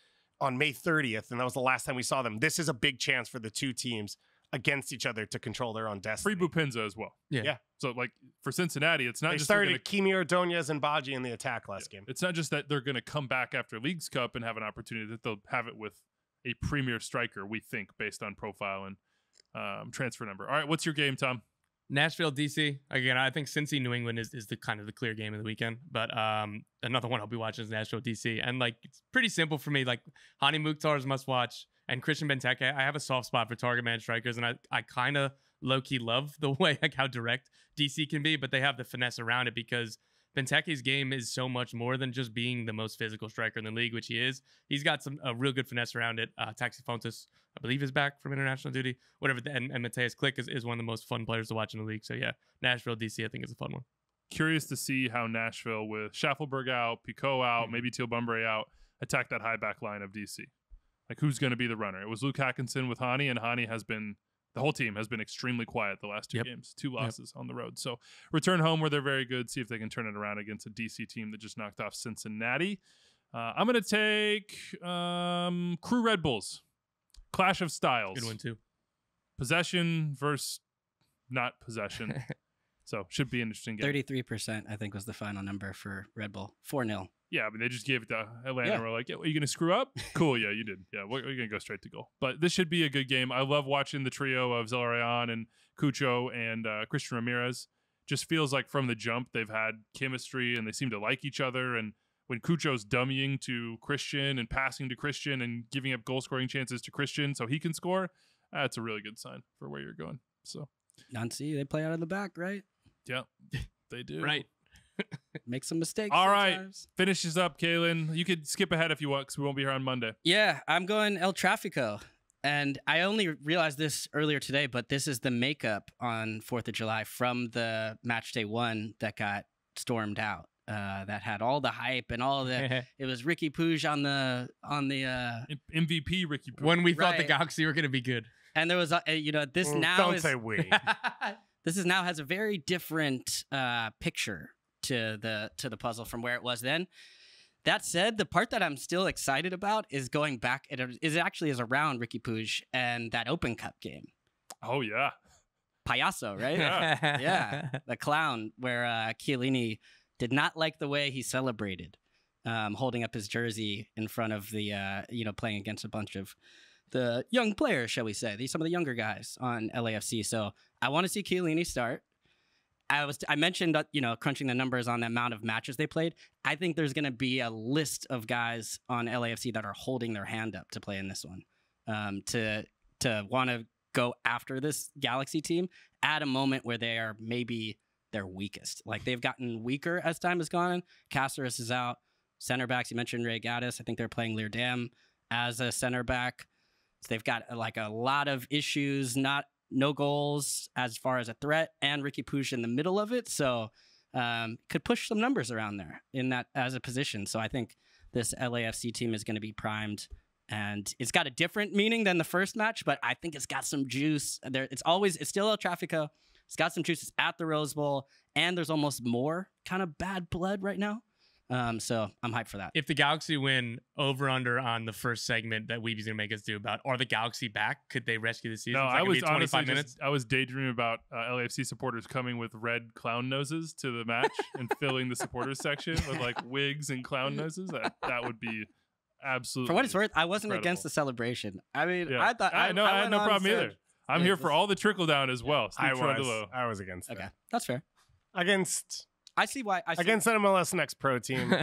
S2: on May 30th, and that was the last time we saw them. This is a big chance for the two teams against each other to control their own destiny.
S1: Free Bupinza as well.
S2: Yeah.
S1: So like for Cincinnati, it's not
S2: They
S1: just
S2: started Kimi Ordonez and Baji in the attack last game.
S1: It's not just that they're going to come back after Leagues Cup and have an opportunity, that they'll have it with a premier striker, we think, based on profile and transfer number. All right, what's your game, Tom?
S4: Nashville, DC. Again, I think Cincy, New England is the kind of the clear game of the weekend. But another one I'll be watching is Nashville, DC. And like, it's pretty simple for me. Like, Hani Mukhtar is must watch, and Christian Benteke. I have a soft spot for target man strikers, and I kind of low key love the way, like, how direct DC can be, but they have the finesse around it because Benteke's game is so much more than just being the most physical striker in the league, which he is. He's got a real good finesse around it. Taxi Fontes, I believe, is back from international duty. Whatever. And Mateus Click is one of the most fun players to watch in the league. So yeah, Nashville, DC, I think is a fun one.
S1: Curious to see how Nashville, with Schaffelberg out, Picot out, maybe Teal Bunbury out, attack that high back line of DC. Like, who's going to be the runner? It was Luke Hackinson with Hani, and Hani has been, the whole team has been extremely quiet the last two games. 2 losses on the road. So return home where they're very good. See if they can turn it around against a DC team that just knocked off Cincinnati. I'm going to take Crew Red Bulls. Clash of styles.
S4: Good one too.
S1: Possession versus not possession. So should be an interesting game.
S3: 33%, I think, was the final number for Red Bull. 4-0.
S1: Yeah, I mean, they just gave it to Atlanta.
S3: Yeah.
S1: We're like, yeah, are you going to screw up? Cool, yeah, you did. Yeah, we're going to go straight to goal. But this should be a good game. I love watching the trio of Zelarayan and Cucho and Christian Ramirez. Just feels like from the jump they've had chemistry and they seem to like each other. And when Cucho's dummying to Christian and passing to Christian and giving up goal-scoring chances to Christian so he can score, that's a really good sign for where you're going. So,
S3: Nancy, they play out of the back, right?
S1: Yeah, they do.
S4: Right.
S3: Make some mistakes.
S1: All right.
S3: sometimes.
S1: Finishes up, Kaylin. You could skip ahead if you want because we won't be here on Monday.
S3: Yeah, I'm going El Tráfico. And I only realized this earlier today, but this is the makeup on 4th of July from the Matchday 1 that got stormed out. That had all the hype and all the. It was Ricky Puig on the
S1: MVP Ricky Puig.
S4: When we thought the
S3: Right.
S4: Galaxy were going to be good.
S3: and there was this now
S2: Don't
S3: is
S2: say we.
S3: this is now has a very different picture to the puzzle from where it was then. That said, the part that I'm still excited about is going back. Is around Ricky Puig and that Open Cup game.
S1: Oh, yeah.
S3: Payaso, right?
S1: Yeah.
S3: Yeah, the clown where Chiellini did not like the way he celebrated, holding up his jersey in front of the, playing against a bunch of the young players, shall we say? Some of the younger guys on LAFC. So I want to see Chiellini start. I mentioned, crunching the numbers on the amount of matches they played. I think there's going to be a list of guys on LAFC that are holding their hand up to play in this one, to want to go after this Galaxy team at a moment where they are maybe their weakest. Like, they've gotten weaker as time has gone. Cáceres is out. Center backs, you mentioned Ray Gaddis. I think they're playing Leerdam as a center back. So they've got like a lot of issues, no goals as far as a threat, and Ricky Puig in the middle of it. So could push some numbers around there in that as a position. So I think this LAFC team is going to be primed, and it's got a different meaning than the first match, but I think it's got some juice. It's still El Tráfico. It's got some juice. It's at the Rose Bowl, and there's almost more kind of bad blood right now. So I'm hyped for that.
S4: If the Galaxy win, over under on the first segment that Weeby's gonna make us do about, are the Galaxy back? Could they rescue the season?
S1: No, I was honestly
S4: minutes.
S1: I was daydreaming about LAFC supporters coming with red clown noses to the match and filling the supporters section with like wigs and clown noses. That would be absolutely.
S3: For what it's worth, I wasn't
S1: incredible.
S3: against the celebration. I mean,
S1: Yeah.
S3: I thought
S1: I had no problem either. I'm
S3: Yeah,
S1: here for
S3: this-
S1: all the trickle down as well. Steve Trundolo.
S2: I was against
S3: Okay,
S2: that.
S3: that's fair.
S2: Against
S3: I see why.
S2: against an MLS Next Pro team.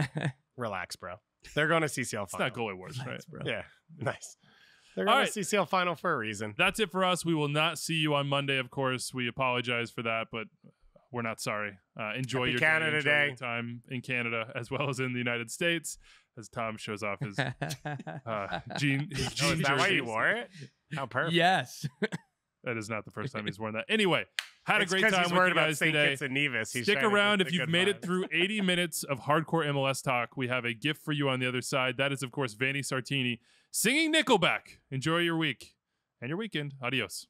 S2: Relax, bro. They're going to CCL
S1: It's
S2: final.
S1: not goalie wars, right?
S4: Bro.
S2: Yeah, nice. They're
S1: All
S2: going
S1: right.
S2: to CCL final for a reason.
S1: That's it for us. We will not see you on Monday, of course. We apologize for that, but we're not sorry. Enjoy
S2: Happy
S1: your
S2: Canada
S1: day. Enjoy
S2: Day.
S1: your time in Canada as well as in the United States. As Tom shows off his jean
S2: Oh,
S1: jean
S2: is that why you
S1: jerseys.
S2: wore it? How perfect.
S4: Yes.
S1: That is not the first time he's worn that. Anyway, had
S2: It's
S1: a great
S2: 'cause
S1: time
S2: he's
S1: with
S2: worried
S1: you
S2: about
S1: guys
S2: St.
S1: today.
S2: Kitts and Nevis. He's
S1: Stick
S2: trying to
S1: around
S2: get
S1: if
S2: the
S1: you've
S2: good
S1: made it
S2: vibes.
S1: through 80 minutes of hardcore MLS talk. We have a gift for you on the other side. That is, of course, Vanni Sartini singing Nickelback. Enjoy your week and your weekend. Adios.